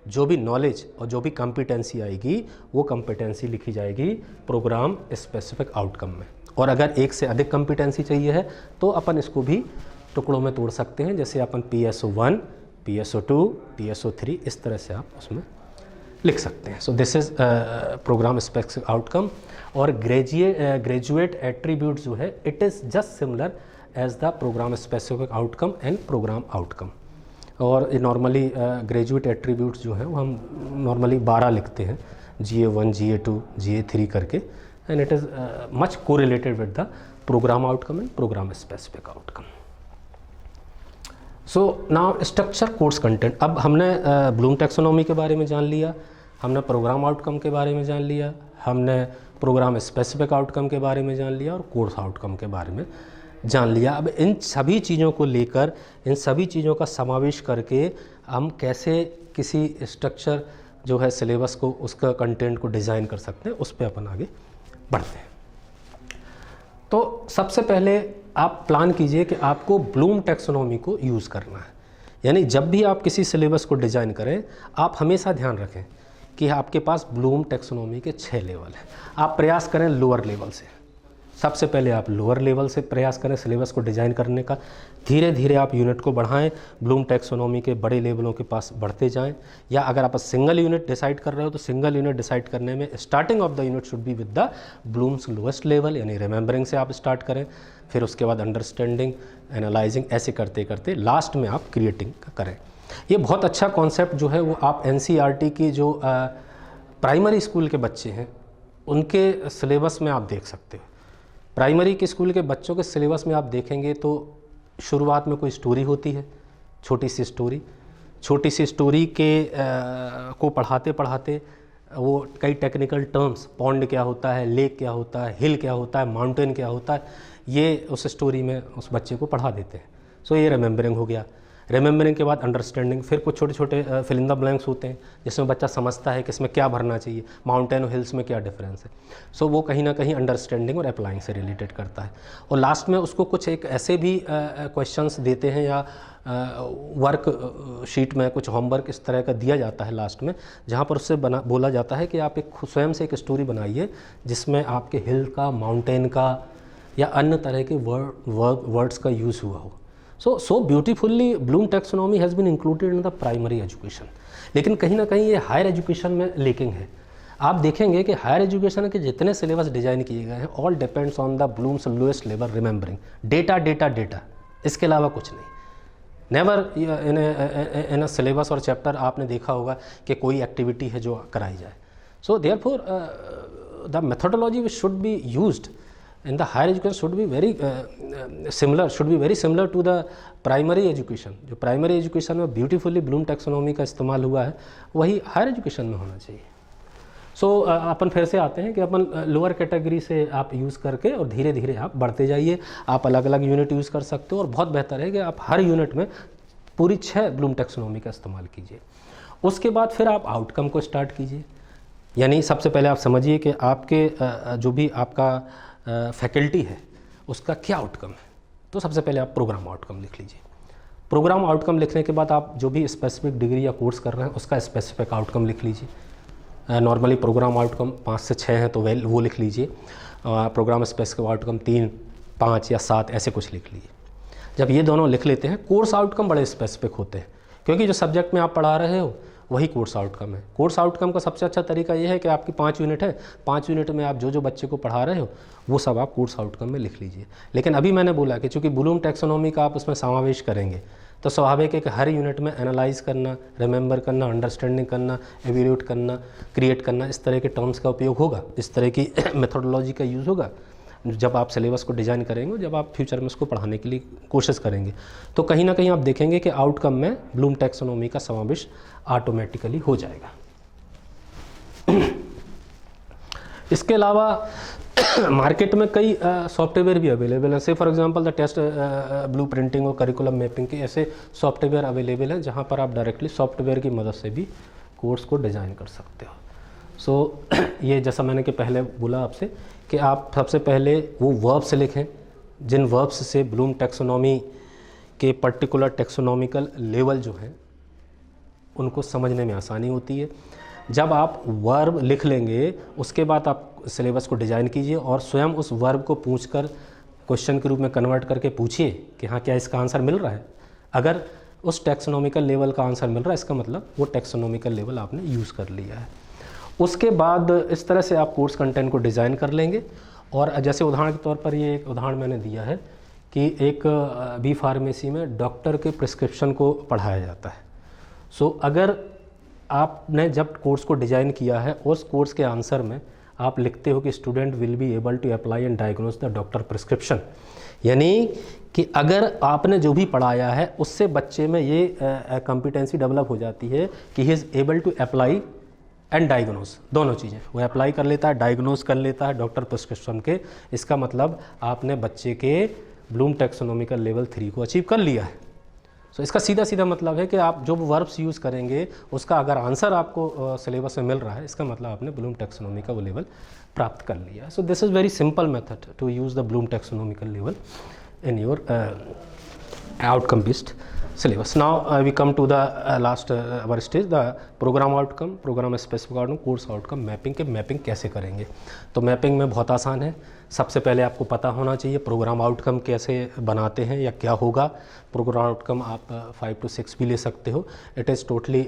[SPEAKER 1] जो भी नॉलेज और जो भी कॉम्पिटेंसी आएगी वो कॉम्पिटेंसी लिखी जाएगी प्रोग्राम स्पेसिफिक आउटकम में। और अगर एक से अधिक कॉम्पिटेंसी चाहिए है तो अपन इसको भी टुकड़ों में तोड़ सकते हैं, जैसे अपन PSO1, PSO2, PSO3 इस तरह से आप उसमें लिख सकते हैं। So this is program specific outcome. और ग्रेजुएट एट्रीब्यूट जो है it is just similar as the programme specific outcome and program outcome. और नॉर्मली ग्रेजुएट एट्रीब्यूट्स जो हैं वो हम नॉर्मली 12 लिखते हैं, GA1, GA2, GA3 करके, and it is much correlated with the programme outcome and program specific outcome. So now structure course content. अब हमने ब्लूम टैक्सोनॉमी के बारे में जान लिया, हमने प्रोग्राम आउटकम के बारे में जान लिया, हमने प्रोग्राम स्पेसिफिक आउटकम के बारे में जान लिया और कोर्स आउटकम के बारे में जान लिया। अब इन सभी चीज़ों को लेकर, इन सभी चीज़ों का समावेश करके हम कैसे किसी स्ट्रक्चर जो है सिलेबस को, उसका कंटेंट को डिज़ाइन कर सकते हैं, उस पर अपन आगे बढ़ते हैं। तो सबसे पहले आप प्लान कीजिए कि आपको ब्लूम टैक्सोनॉमी को यूज़ करना है। यानी जब भी आप किसी सिलेबस को डिज़ाइन करें, आप हमेशा ध्यान रखें कि आपके पास ब्लूम टैक्सोनॉमी के 6 लेवल हैं। आप प्रयास करें लोअर लेवल से, सबसे पहले आप लोअर लेवल से प्रयास करें सिलेबस को डिज़ाइन करने का। धीरे धीरे आप यूनिट को बढ़ाएं, ब्लूम टैक्सोनॉमी के बड़े लेवलों के पास बढ़ते जाएं। या अगर आप सिंगल यूनिट डिसाइड कर रहे हो तो सिंगल यूनिट डिसाइड करने में starting of the unit should be with the Bloom's lowest level, यानी रिमेंबरिंग से आप स्टार्ट करें, फिर उसके बाद अंडरस्टैंडिंग, एनालाइजिंग, ऐसे करते करते लास्ट में आप क्रिएटिंग करें। ये बहुत अच्छा कॉन्सेप्ट जो है वो आप NCERT की जो प्राइमरी स्कूल के बच्चे हैं उनके सिलेबस में आप देख सकते हो। प्राइमरी के स्कूल के बच्चों के सिलेबस में आप देखेंगे तो शुरुआत में कोई स्टोरी होती है, छोटी सी स्टोरी के को पढ़ाते पढ़ाते वो कई टेक्निकल टर्म्स, पॉन्ड क्या होता है, लेक क्या होता है, हिल क्या होता है, माउंटेन क्या होता है, ये उस स्टोरी में उस बच्चे को पढ़ा देते हैं। सो ये रिमेंबरिंग हो गया। रिमेंबरिंग के बाद अंडरस्टैंडिंग, फिर कुछ छोटे छोटे फिल इन द ब्लैंक्स होते हैं जिसमें बच्चा समझता है कि इसमें क्या भरना चाहिए, माउंटेन और हिल्स में क्या डिफरेंस है। सो वो कहीं ना कहीं अंडरस्टैंडिंग और अप्लाइंग से रिलेटेड करता है। और लास्ट में उसको कुछ एक ऐसे भी क्वेश्चंस देते हैं या वर्क शीट में कुछ होमवर्क इस तरह का दिया जाता है लास्ट में, जहाँ पर उससे बोला जाता है कि आप एक स्वयं से एक स्टोरी बनाइए जिसमें आपके हिल का, माउंटेन का या अन्य तरह के वर्ड्स का यूज़ हुआ हो। So beautifully Bloom taxonomy has been included in the primary education। लेकिन कहीं ना कहीं ये हायर एजुकेशन में लेकिंग है। आप देखेंगे कि हायर एजुकेशन के जितने सिलेबस डिज़ाइन किए गए हैं all depends on the Bloom's lowest level remembering, data data data, इसके अलावा कुछ नहीं। नेवर इन अ सिलेबस और चैप्टर आपने देखा होगा कि कोई एक्टिविटी है जो कराई जाए। सो therefore the methodology should be used in the higher education should be very similar to the primary education। जो प्राइमरी एजुकेशन में ब्यूटीफुली ब्लूम टैक्सोनॉमी का इस्तेमाल हुआ है वही हायर एजुकेशन में होना चाहिए। सो अपन फिर से आते हैं कि अपन लोअर कैटेगरी से आप यूज़ करके और धीरे धीरे आप बढ़ते जाइए। आप अलग अलग यूनिट यूज़ कर सकते हो और बहुत बेहतर है कि आप हर यूनिट में पूरी 6 ब्लूम टैक्सोनॉमी का इस्तेमाल कीजिए। उसके बाद फिर आप आउटकम को स्टार्ट कीजिए। यानी सबसे पहले आप समझिए कि आपके जो भी आपका फैकल्टी है उसका क्या आउटकम है। तो सबसे पहले आप प्रोग्राम आउटकम लिख लीजिए। प्रोग्राम आउटकम लिखने के बाद आप जो भी स्पेसिफिक डिग्री या कोर्स कर रहे हैं उसका स्पेसिफिक आउटकम लिख लीजिए। नॉर्मली प्रोग्राम आउटकम 5 से 6 हैं तो वो लिख लीजिए। प्रोग्राम स्पेसिफिक आउटकम 3, 5 या 7 ऐसे कुछ लिख लीजिए। जब ये दोनों लिख लेते हैं, कोर्स आउटकम बड़े स्पेसिफिक होते हैं क्योंकि जो सब्जेक्ट में आप पढ़ा रहे हो वही कोर्स आउटकम है। कोर्स आउटकम का सबसे अच्छा तरीका ये है कि आपकी 5 यूनिट है, 5 यूनिट में आप जो बच्चे को पढ़ा रहे हो वो सब आप कोर्स आउटकम में लिख लीजिए। लेकिन अभी मैंने बोला कि चूंकि ब्लूम टैक्सोनॉमी का आप उसमें समावेश करेंगे तो स्वाभाविक है कि हर यूनिट में एनालाइज करना, रिमेंबर करना, अंडरस्टैंडिंग करना, एवेल्यूएट करना, क्रिएट करना, इस तरह के टर्म्स का उपयोग होगा, इस तरह की मेथोडोलॉजी का यूज़ होगा जब आप सिलेबस को डिज़ाइन करेंगे, जब आप फ्यूचर में उसको पढ़ाने के लिए कोशिश करेंगे। तो कहीं ना कहीं आप देखेंगे कि आउटकम में ब्लूम टैक्सोनॉमी का समावेश ऑटोमेटिकली हो जाएगा। इसके अलावा मार्केट में कई सॉफ्टवेयर भी अवेलेबल हैं। Say for example the test blue printing और करिकुलम मैपिंग के ऐसे सॉफ्टवेयर अवेलेबल हैं जहां पर आप डायरेक्टली सॉफ्टवेयर की मदद से भी कोर्स को डिज़ाइन कर सकते हो। सो ये जैसा मैंने कि पहले बोला आपसे कि आप सबसे पहले वो वर्ब्स लिखें जिन वर्ब्स से ब्लूम टैक्सोनॉमी के पर्टिकुलर टैक्सोनॉमिकल लेवल जो हैं उनको समझने में आसानी होती है। जब आप वर्ब लिख लेंगे उसके बाद आप सिलेबस को डिज़ाइन कीजिए और स्वयं उस वर्ब को पूछकर क्वेश्चन के रूप में कन्वर्ट करके पूछिए कि हाँ क्या इसका आंसर मिल रहा है। अगर उस टैक्सोनॉमिकल लेवल का आंसर मिल रहा है, इसका मतलब वो टैक्सोनॉमिकल लेवल आपने यूज़ कर लिया है। उसके बाद इस तरह से आप कोर्स कंटेंट को डिज़ाइन कर लेंगे। और जैसे उदाहरण के तौर पर ये एक उदाहरण मैंने दिया है कि एक बी फार्मेसी में डॉक्टर के प्रिस्क्रिप्शन को पढ़ाया जाता है। सो अगर आपने जब कोर्स को डिज़ाइन किया है, उस कोर्स के आंसर में आप लिखते हो कि student will be able to apply and diagnose the doctor prescription, यानी कि अगर आपने जो भी पढ़ाया है उससे बच्चे में ये कॉम्पिटेंसी डेवलप हो जाती है कि he is able to apply and diagnose, दोनों चीज़ें, वो अप्लाई कर लेता है, डायग्नोज कर लेता है डॉक्टर प्रिस्क्रिप्शन के। इसका मतलब आपने बच्चे के ब्लूम टैक्सोनॉमिकल लेवल 3 को अचीव कर लिया है। सो इसका सीधा सीधा मतलब है कि आप जो वर्ब्स यूज़ करेंगे उसका अगर आंसर आपको सिलेबस में मिल रहा है, इसका मतलब आपने ब्लूम टैक्सोनॉमी का वो लेवल प्राप्त कर लिया है। So this is very simple method to use the Bloom taxonomical level in your outcome based syllabus. Now we come to the last our stage, the program outcome, program specific outcome, course outcome mapping के mapping कैसे करेंगे। तो mapping में बहुत आसान है। सबसे पहले आपको पता होना चाहिए प्रोग्राम आउटकम कैसे बनाते हैं या क्या होगा। प्रोग्राम आउटकम आप 5 to 6 भी ले सकते हो। It is totally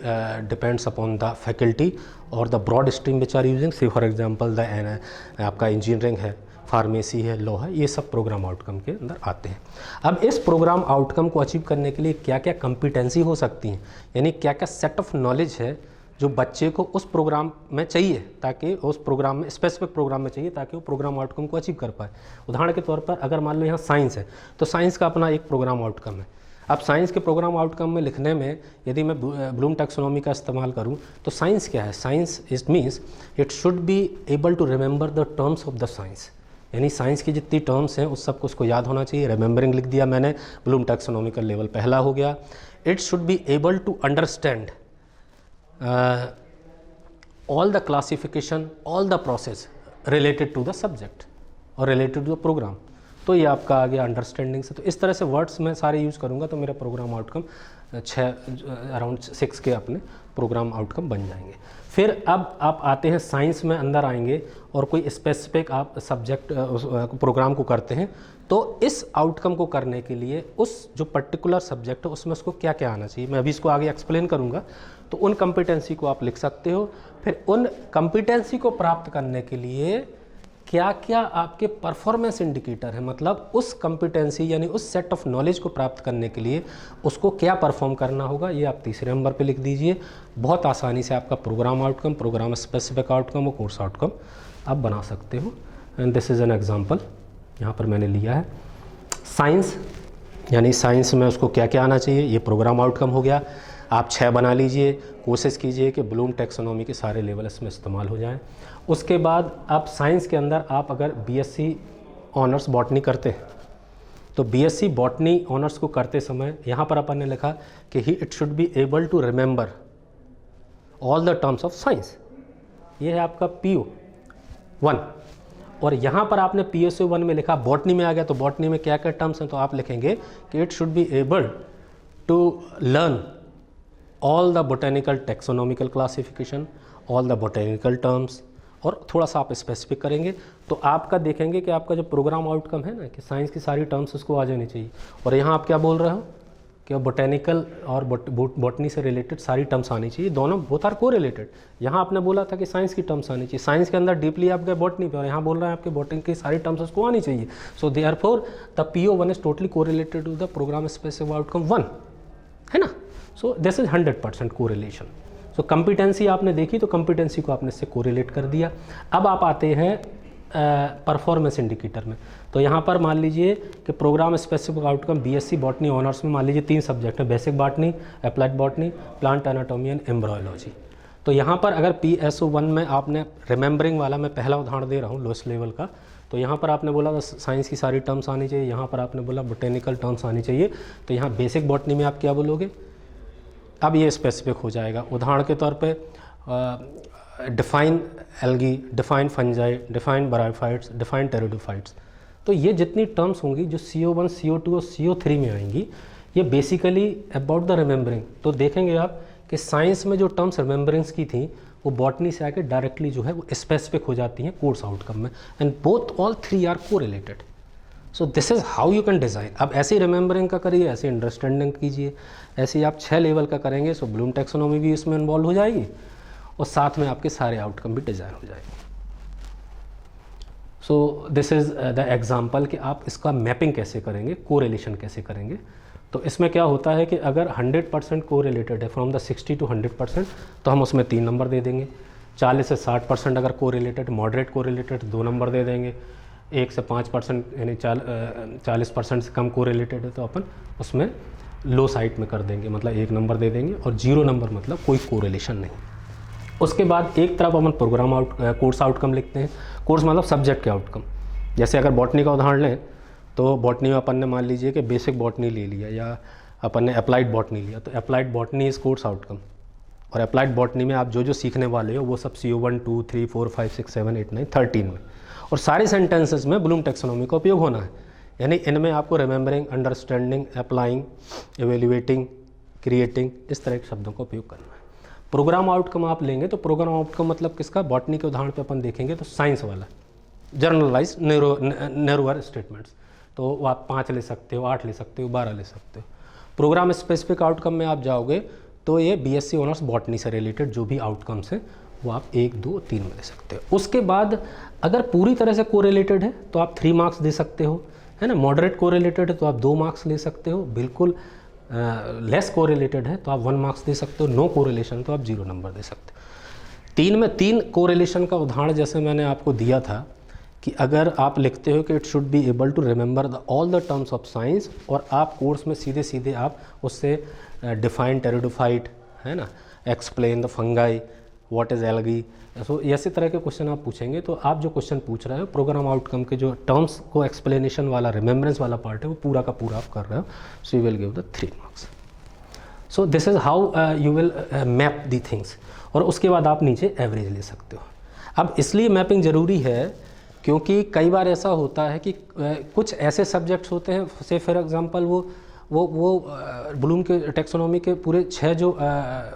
[SPEAKER 1] depends upon the faculty और the broad stream which are using. Say for example the आपका इंजीनियरिंग है, फार्मेसी है, लॉ है, ये सब प्रोग्राम आउटकम के अंदर आते हैं। अब इस प्रोग्राम आउटकम को अचीव करने के लिए क्या क्या कॉम्पिटेंसी हो सकती हैं, यानी क्या क्या सेट ऑफ नॉलेज है जो बच्चे को उस प्रोग्राम में चाहिए, ताकि उस प्रोग्राम में स्पेसिफिक प्रोग्राम में चाहिए ताकि वो प्रोग्राम आउटकम को अचीव कर पाए। उदाहरण के तौर पर अगर मान लो यहाँ साइंस है तो साइंस का अपना एक प्रोग्राम आउटकम है। अब साइंस के प्रोग्राम आउटकम में लिखने में यदि मैं ब्लूम टैक्सोनॉमी का इस्तेमाल करूँ तो साइंस क्या है, science it means it should be able to remember the terms of the science, यानी साइंस की जितनी टर्म्स हैं उस सबको उसको याद होना चाहिए। रिमेंबरिंग लिख दिया मैंने, ब्लूम टैक्सोनॉमिकल लेवल पहला हो गया। It should be able to understand all the classification, all the process related to the subject और रिलेटेड टू द प्रोग्राम। तो ये आपका आ गया अंडरस्टैंडिंग से। तो इस तरह से वर्ड्स मैं सारे यूज़ करूँगा तो मेरा प्रोग्राम आउटकम 6 के अपने प्रोग्राम आउटकम बन जाएंगे। फिर अब आप आते हैं साइंस में, अंदर आएंगे और कोई स्पेसिफिक आप सब्जेक्ट प्रोग्राम को करते हैं तो इस आउटकम को करने के लिए उस जो पर्टिकुलर सब्जेक्ट है उसमें उसको क्या क्या आना चाहिए, मैं अभी इसको आगे एक्सप्लेन करूँगा। तो उन कॉम्पिटेंसी को आप लिख सकते हो। फिर उन कॉम्पिटेंसी को प्राप्त करने के लिए क्या क्या आपके परफॉर्मेंस इंडिकेटर है, मतलब उस कॉम्पिटेंसी यानी उस सेट ऑफ नॉलेज को प्राप्त करने के लिए उसको क्या परफॉर्म करना होगा, ये आप तीसरे नंबर पे लिख दीजिए। बहुत आसानी से आपका program outcome, program specific outcome और कोर्स आउटकम आप बना सकते हो। And this is an example, यहाँ पर मैंने लिया है साइंस, यानी साइंस में उसको क्या क्या आना चाहिए, ये प्रोग्राम आउटकम हो गया। आप 6 बना लीजिए, कोशिश कीजिए कि ब्लूम टैक्सोनॉमी के सारे लेवल इसमें इस्तेमाल हो जाएं। उसके बाद आप साइंस के अंदर आप अगर बीएससी ऑनर्स बॉटनी करते हैं तो बीएससी बॉटनी ऑनर्स को करते समय यहाँ पर अपन ने लिखा कि he it should be able to remember all the terms of science. ये है आपका PO1। और यहाँ पर आपने PSO1 में लिखा, बॉटनी में आ गया तो बॉटनी में क्या क्या टर्म्स हैं तो आप लिखेंगे कि it should be able to learn all the botanical taxonomical classification, all the botanical terms, और थोड़ा सा आप स्पेसिफिक करेंगे तो आपका देखेंगे कि आपका जो प्रोग्राम आउटकम है ना कि साइंस की सारी टर्म्स उसको आ जानी चाहिए। और यहाँ आप क्या बोल रहे हो कि बोटेनिकल और बॉटनी से रिलेटेड सारी टर्म्स आनी चाहिए, दोनों बोथ आर को रिलेटेड। यहाँ आपने बोला था कि साइंस की टर्म्स आनी चाहिए, साइंस के अंदर डीपली आप गए बॉटनी पे और यहाँ बोल रहे हैं आपके बॉटनी की सारी टर्म्स उसको आनी चाहिए। So therefore the PO1 is totally co related to the programme specific outcome 1, है ना। सो दिस इज 100% को रिलेशन। सो कॉम्पिटेंसी आपने देखी तो कॉम्पिटेंसी को आपने इससे कोरिलेट कर दिया। अब आप आते हैं परफॉर्मेंस इंडिकेटर में। तो यहाँ पर मान लीजिए कि programme specific outcome BSc botany honours में मान लीजिए 3 सब्जेक्ट हैं, basic botany, applied botany, plant anatomy and embryology. तो यहाँ पर अगर PSO1 में आपने रिमेंबरिंग वाला, मैं पहला उदाहरण दे रहा हूँ लोएस्ट लेवल का, तो यहाँ पर आपने बोला साइंस की सारी टर्म्स आनी चाहिए, यहाँ पर आपने बोला बोटेनिकल टर्म्स आनी चाहिए। तो यहाँ बेसिक बॉटनी में आप क्या बोलोगे, अब ये स्पेसिफिक हो जाएगा। उदाहरण के तौर पे define algae, define fungi, define bryophytes, define pteridophytes. तो ये जितनी टर्म्स होंगी जो CO1, CO2 और CO3 में आएंगी, ये बेसिकली अबाउट द रिमेंबरिंग। तो देखेंगे आप कि साइंस में जो टर्म्स रिमेंबरेंस की थी वो बॉटनी से आके डायरेक्टली जो है वो स्पेसिफिक हो जाती हैं कोर्स आउटकम में। एंड बोथ ऑल 3 आर को related. So this is how you can design. अब ऐसे रिमेंबरिंग का करिए, ऐसे अंडरस्टैंडिंग कीजिए, ऐसे ही आप 6 लेवल का करेंगे। सो ब्लूम टैक्सोनॉमी भी इसमें इन्वॉल्व हो जाएगी और साथ में आपके सारे आउटकम भी डिज़ाइन हो जाएंगे। सो दिस इज़ द एग्जाम्पल कि आप इसका मैपिंग कैसे करेंगे, कोरिलेशन कैसे करेंगे। तो इसमें क्या होता है कि अगर 100% कोरिलेटेड है फ्रॉम द 60 to 100%, तो हम उसमें 3 नंबर दे देंगे। 40 से 60% अगर कोरिलेटेड, मॉडरेट कोरिलेटेड, 2 नंबर दे देंगे। 1 से 5% यानी 40% से कम कोरिलेटेड है तो अपन उसमें लो साइड में कर देंगे, मतलब 1 नंबर दे देंगे। और 0 नंबर मतलब कोई कोरिलेशन नहीं। उसके बाद एक तरफ अपन प्रोग्राम कोर्स आउटकम लिखते हैं। कोर्स मतलब सब्जेक्ट के आउटकम। जैसे अगर बॉटनी का उदाहरण लें तो बॉटनी में अपन ने मान लीजिए कि बेसिक बॉटनी ले लिया या अपन ने अप्लाइड बॉटनी लिया, तो applied botany is course outcome. और अप्लाइड बॉटनी में आप जो जो सीखने वाले हो वो सब CO1, 2, 3, 4, 5, 6, 7, 8, 9, 13 में, और सारे सेंटेंसेस में ब्लूम टैक्सोनॉमी का उपयोग होना है। यानी इनमें आपको remembering, understanding, applying, evaluating, creating, इस तरह के शब्दों का उपयोग करना है। प्रोग्राम आउटकम आप लेंगे तो प्रोग्राम आउटकम मतलब किसका, बॉटनी के उदाहरण पे अपन देखेंगे तो साइंस वाला, जनरलाइज नैरोअर स्टेटमेंट्स, तो वो आप 5 ले सकते हो, 8 ले सकते हो, 12 ले सकते हो। प्रोग्राम स्पेसिफिक आउटकम में आप जाओगे तो ये BSc ऑनर्स बॉटनी से रिलेटेड जो भी आउटकम्स हैं वो आप 1, 2, 3 में ले सकते हो। उसके बाद अगर पूरी तरह से कोरिलेटेड है तो आप 3 मार्क्स दे सकते हो, है ना। मॉडरेट कोरिलेटेड है तो आप 2 मार्क्स ले सकते हो। बिल्कुल लेस कोरिलेटेड है तो आप 1 मार्क्स दे सकते हो। नो कोरिलेशन तो आप 0 नंबर दे सकते हो। 3 में 3 कोरिलेशन का उदाहरण जैसे मैंने आपको दिया था कि अगर आप लिखते हो कि it should be able to remember all the terms of science, और आप कोर्स में सीधे सीधे आप उससे डिफाइन टेरिडोफाइट, है ना, explain the fungi, what is algae, so ऐसे तरह के क्वेश्चन आप पूछेंगे तो आप जो क्वेश्चन पूछ रहे हो प्रोग्राम आउटकम के जो टर्म्स को एक्सप्लेनेशन वाला, रिमेम्बरेंस वाला पार्ट है वो पूरा का पूरा आप कर रहे हो। So you will give the 3 marks. So this is how you will map the things. और उसके बाद आप नीचे एवरेज ले सकते हो। अब इसलिए मैपिंग ज़रूरी है क्योंकि कई बार ऐसा होता है कि कुछ ऐसे सब्जेक्ट्स होते हैं, से फॉर एग्जांपल वो ब्लूम के टैक्सोनॉमी के पूरे 6 जो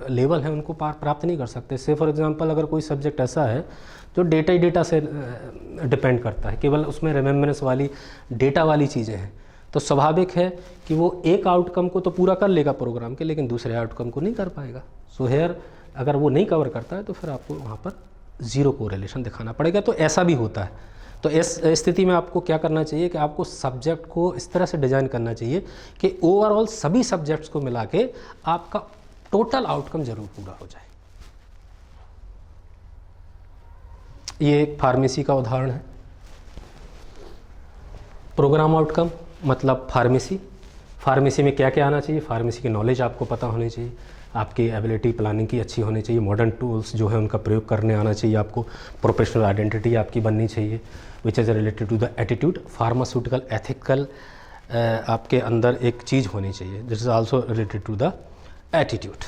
[SPEAKER 1] लेवल हैं उनको प्राप्त नहीं कर सकते। से फॉर एग्जांपल अगर कोई सब्जेक्ट ऐसा है जो डेटा ही डेटा से डिपेंड करता है, केवल उसमें रिमेम्बरेंस वाली, डेटा वाली चीज़ें हैं, तो स्वाभाविक है कि वो एक आउटकम को तो पूरा कर लेगा प्रोग्राम के, लेकिन दूसरे आउटकम को नहीं कर पाएगा। सो हेयर अगर वो नहीं कवर करता है तो फिर आपको वहाँ पर 0 कोरिलेशन दिखाना पड़ेगा। तो ऐसा भी होता है। तो इस स्थिति में आपको क्या करना चाहिए कि आपको सब्जेक्ट को इस तरह से डिज़ाइन करना चाहिए कि ओवरऑल सभी सब्जेक्ट्स को मिला के आपका टोटल आउटकम जरूर पूरा हो जाए। ये एक फार्मेसी का उदाहरण है। प्रोग्राम आउटकम मतलब फार्मेसी में क्या क्या आना चाहिए, फार्मेसी की नॉलेज आपको पता होनी चाहिए, आपकी एबिलिटी प्लानिंग की अच्छी होनी चाहिए, मॉडर्न टूल्स जो है उनका प्रयोग करने आना चाहिए आपको, प्रोफेशनल आइडेंटिटी आपकी बननी चाहिए which is related to the attitude, pharmaceutical ethical आपके अंदर एक चीज़ होनी चाहिए this is also related to the attitude.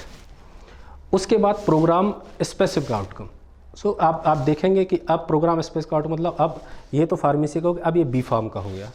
[SPEAKER 1] उसके बाद प्रोग्राम स्पेसिफिक आउटकम। सो आप देखेंगे कि अब प्रोग्राम स्पेसिफिक आउटकम मतलब अब ये तो फार्मेसी का हो गया, अब ये बी फार्म का हो गया।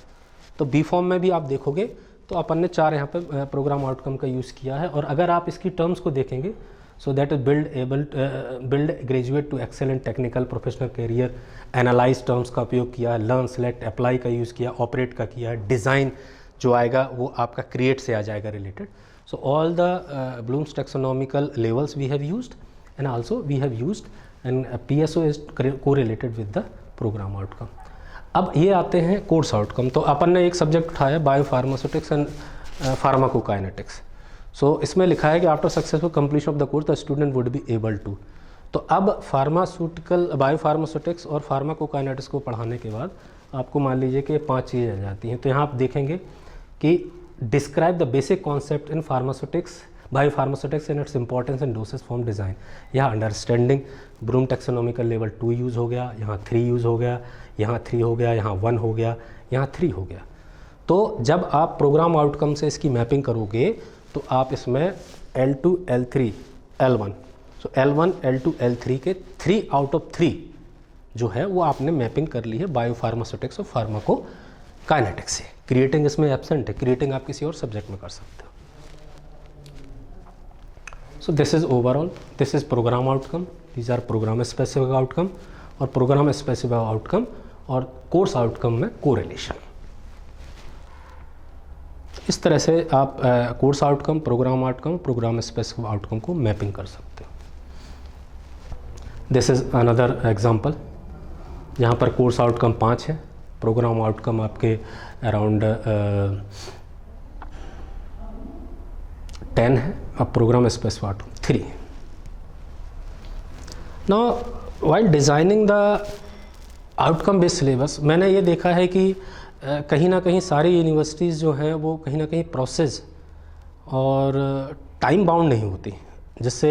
[SPEAKER 1] तो बी फार्म में भी आप देखोगे तो अपन ने 4 यहाँ पे प्रोग्राम आउटकम का यूज़ किया है। और अगर आप इसकी टर्म्स को देखेंगे so that is build graduate to excellent technical professional career, analyse terms का उपयोग किया है, लर्न, सेलेक्ट, अप्लाई का यूज़ किया, ऑपरेट का किया है, डिज़ाइन जो आएगा वो आपका क्रिएट से आ जाएगा related. So all the Bloom's taxonomical levels we have used and also we have used and PSO is correlated with the programme outcome. अब ये आते हैं कोर्स आउटकम। तो अपन ने एक सब्जेक्ट उठाया बायोफार्मास्यूटिक्स एंड फार्माकोकाइनेटिक्स। सो इसमें लिखा है कि after successful completion of the course the student would be able to. तो अब बायोफार्मास्यूटिक्स और फार्माकोकाइनेटिक्स को पढ़ाने के बाद आपको मान लीजिए कि 5 चीज़ें आ जाती हैं। तो यहाँ आप देखेंगे कि describe the basic concept in pharmaceutics, biopharmaceutics and its importance in dosage form design. यहाँ understanding Bloom taxonomical level 2 use हो गया, यहाँ 3 यूज़ हो गया, यहाँ 3 हो गया, यहाँ 1 हो गया, यहाँ 3 हो गया। तो जब आप प्रोग्राम आउटकम से इसकी मैपिंग करोगे तो आप इसमें L2, L3, L1, सो L1, L2, L3 के 3 आउट ऑफ 3 जो है वो आपने मैपिंग कर ली है बायोफार्मास्यूटिक्स और फार्माकोकाइनेटिक्स से। क्रिएटिंग इसमें एब्सेंट है, क्रिएटिंग आप किसी और सब्जेक्ट में कर सकते हो। So this is overall, this is program outcome, these are program specific outcome. और प्रोग्राम स्पेसिफिक आउटकम और कोर्स आउटकम में कोरिलेशन। इस तरह से आप course outcome, program specific outcome को मैपिंग कर सकते हो। दिस इज़ अनदर एग्जांपल, यहाँ पर कोर्स आउटकम 5 है, प्रोग्राम आउटकम आपके अराउंड 10 है, और program specific outcome 3। Now while designing the outcome based syllabus, मैंने ये देखा है कि कहीं ना कहीं सारी यूनिवर्सिटीज़ जो हैं वो कहीं ना कहीं प्रोसेस और टाइम बाउंड नहीं होती, जिससे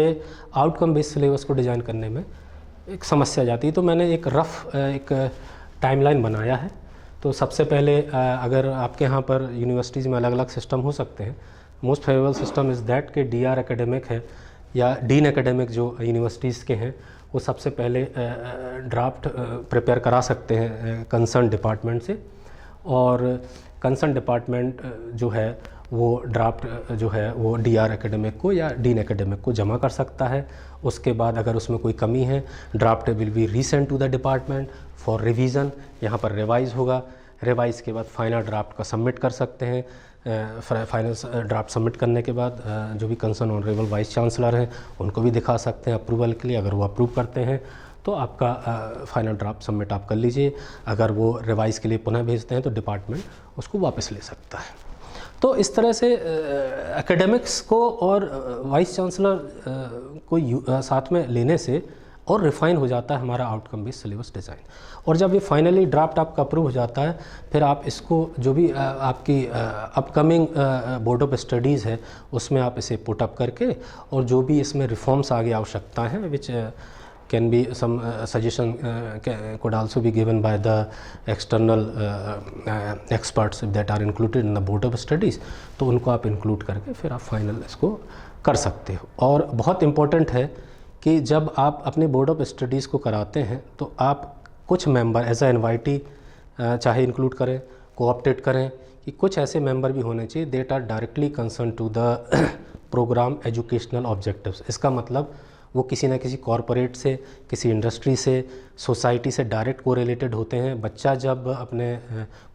[SPEAKER 1] आउटकम बेस्ड सिलेबस को डिज़ाइन करने में एक समस्या जाती है। तो मैंने एक रफ़ एक टाइमलाइन बनाया है। तो सबसे पहले अगर आपके यहाँ पर यूनिवर्सिटीज़ में अलग अलग सिस्टम हो सकते हैं, most favourable system is that कि DR एकेडमिक है या डीन एकेडमिक जो यूनिवर्सिटीज़ के हैं, वो सबसे पहले ड्राफ्ट प्रिपेयर करा सकते हैं कंसर्न डिपार्टमेंट से, और कंसर्न डिपार्टमेंट जो है वो ड्राफ्ट जो है वो DR एकेडमिक को या डीन एकेडमिक को जमा कर सकता है। उसके बाद अगर उसमें कोई कमी है, draft will be resent to the department for revision, यहाँ पर रिवाइज़ होगा। रिवाइज़ के बाद फाइनल ड्राफ्ट का सबमिट कर सकते हैं। फाइनल ड्राफ्ट सबमिट करने के बाद जो भी कंसर्न ऑनरेबल वाइस चांसलर हैं उनको भी दिखा सकते हैं अप्रूवल के लिए। अगर वो अप्रूव करते हैं तो आपका फाइनल ड्राफ्ट सबमिट आप कर लीजिए। अगर वो रिवाइज़ के लिए पुनः भेजते हैं तो डिपार्टमेंट उसको वापस ले सकता है। तो इस तरह से एकेडमिक्स को और वाइस चांसलर को साथ में लेने से और रिफ़ाइन हो जाता है हमारा आउटकम बेस्ड सिलेबस डिज़ाइन। और जब ये फाइनली ड्राफ्ट आपका अप्रूव हो जाता है, फिर आप इसको जो भी आपकी अपकमिंग बोर्ड ऑफ स्टडीज़ है उसमें आप इसे पुट अप करके, और जो भी इसमें रिफॉर्म्स आगे आवश्यकता है विच can be some suggestion could also be given by the external experts that are included in the board of studies, तो उनको आप इंक्लूड करके फिर आप फाइनल इसको कर सकते हो। और बहुत इम्पोर्टेंट है कि जब आप अपने बोर्ड ऑफ स्टडीज़ को कराते हैं तो आप कुछ मेंबर एज ए इनवाइटी चाहे इंक्लूड करें, कोऑप्टेड करें, कि कुछ ऐसे मेंबर भी होने चाहिए that are directly concern to the programme educational objectives. इसका मतलब वो किसी न किसी कॉरपोरेट से, किसी इंडस्ट्री से, सोसाइटी से डायरेक्ट कोरिलेटेड होते हैं। बच्चा जब अपने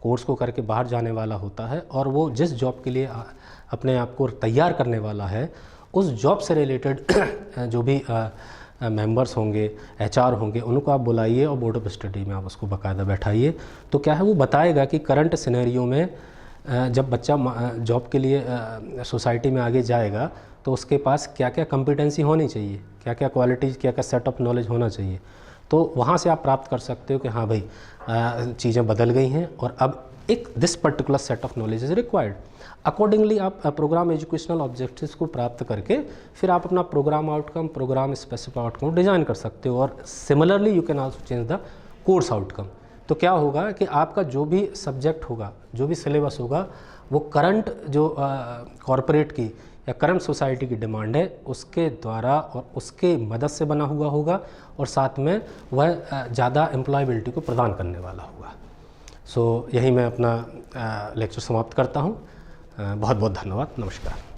[SPEAKER 1] कोर्स को करके बाहर जाने वाला होता है और वो जिस जॉब के लिए अपने आप को तैयार करने वाला है, उस जॉब से रिलेटेड जो भी मेंबर्स होंगे, HR होंगे, उनको आप बुलाइए और बोर्ड ऑफ स्टडी में आप उसको बाकायदा बैठाइए। तो क्या है, वो बताएगा कि करंट सिनेरियो में जब बच्चा जॉब के लिए सोसाइटी में आगे जाएगा तो उसके पास क्या क्या कॉम्पिटेंसी होनी चाहिए, क्या क्या क्वालिटीज़, क्या क्या सेट ऑफ नॉलेज होना चाहिए। तो वहाँ से आप प्राप्त कर सकते हो कि हाँ भाई चीज़ें बदल गई हैं और अब एक this particular set of knowledge is required. Accordingly आप प्रोग्राम एजुकेशनल ऑब्जेक्टिव्स को प्राप्त करके फिर आप अपना program outcome, program specific outcome design कर सकते हो। और similarly you can also change the course outcome. तो क्या होगा कि आपका जो भी सब्जेक्ट होगा, जो भी सिलेबस होगा, वो करंट जो कॉरपोरेट की या करंट सोसाइटी की डिमांड है उसके द्वारा और उसके मदद से बना हुआ होगा, और साथ में वह ज़्यादा एम्प्लॉयबिलिटी को प्रदान करने वाला होगा। सो यही मैं अपना लेक्चर समाप्त करता हूँ। बहुत बहुत धन्यवाद। नमस्कार।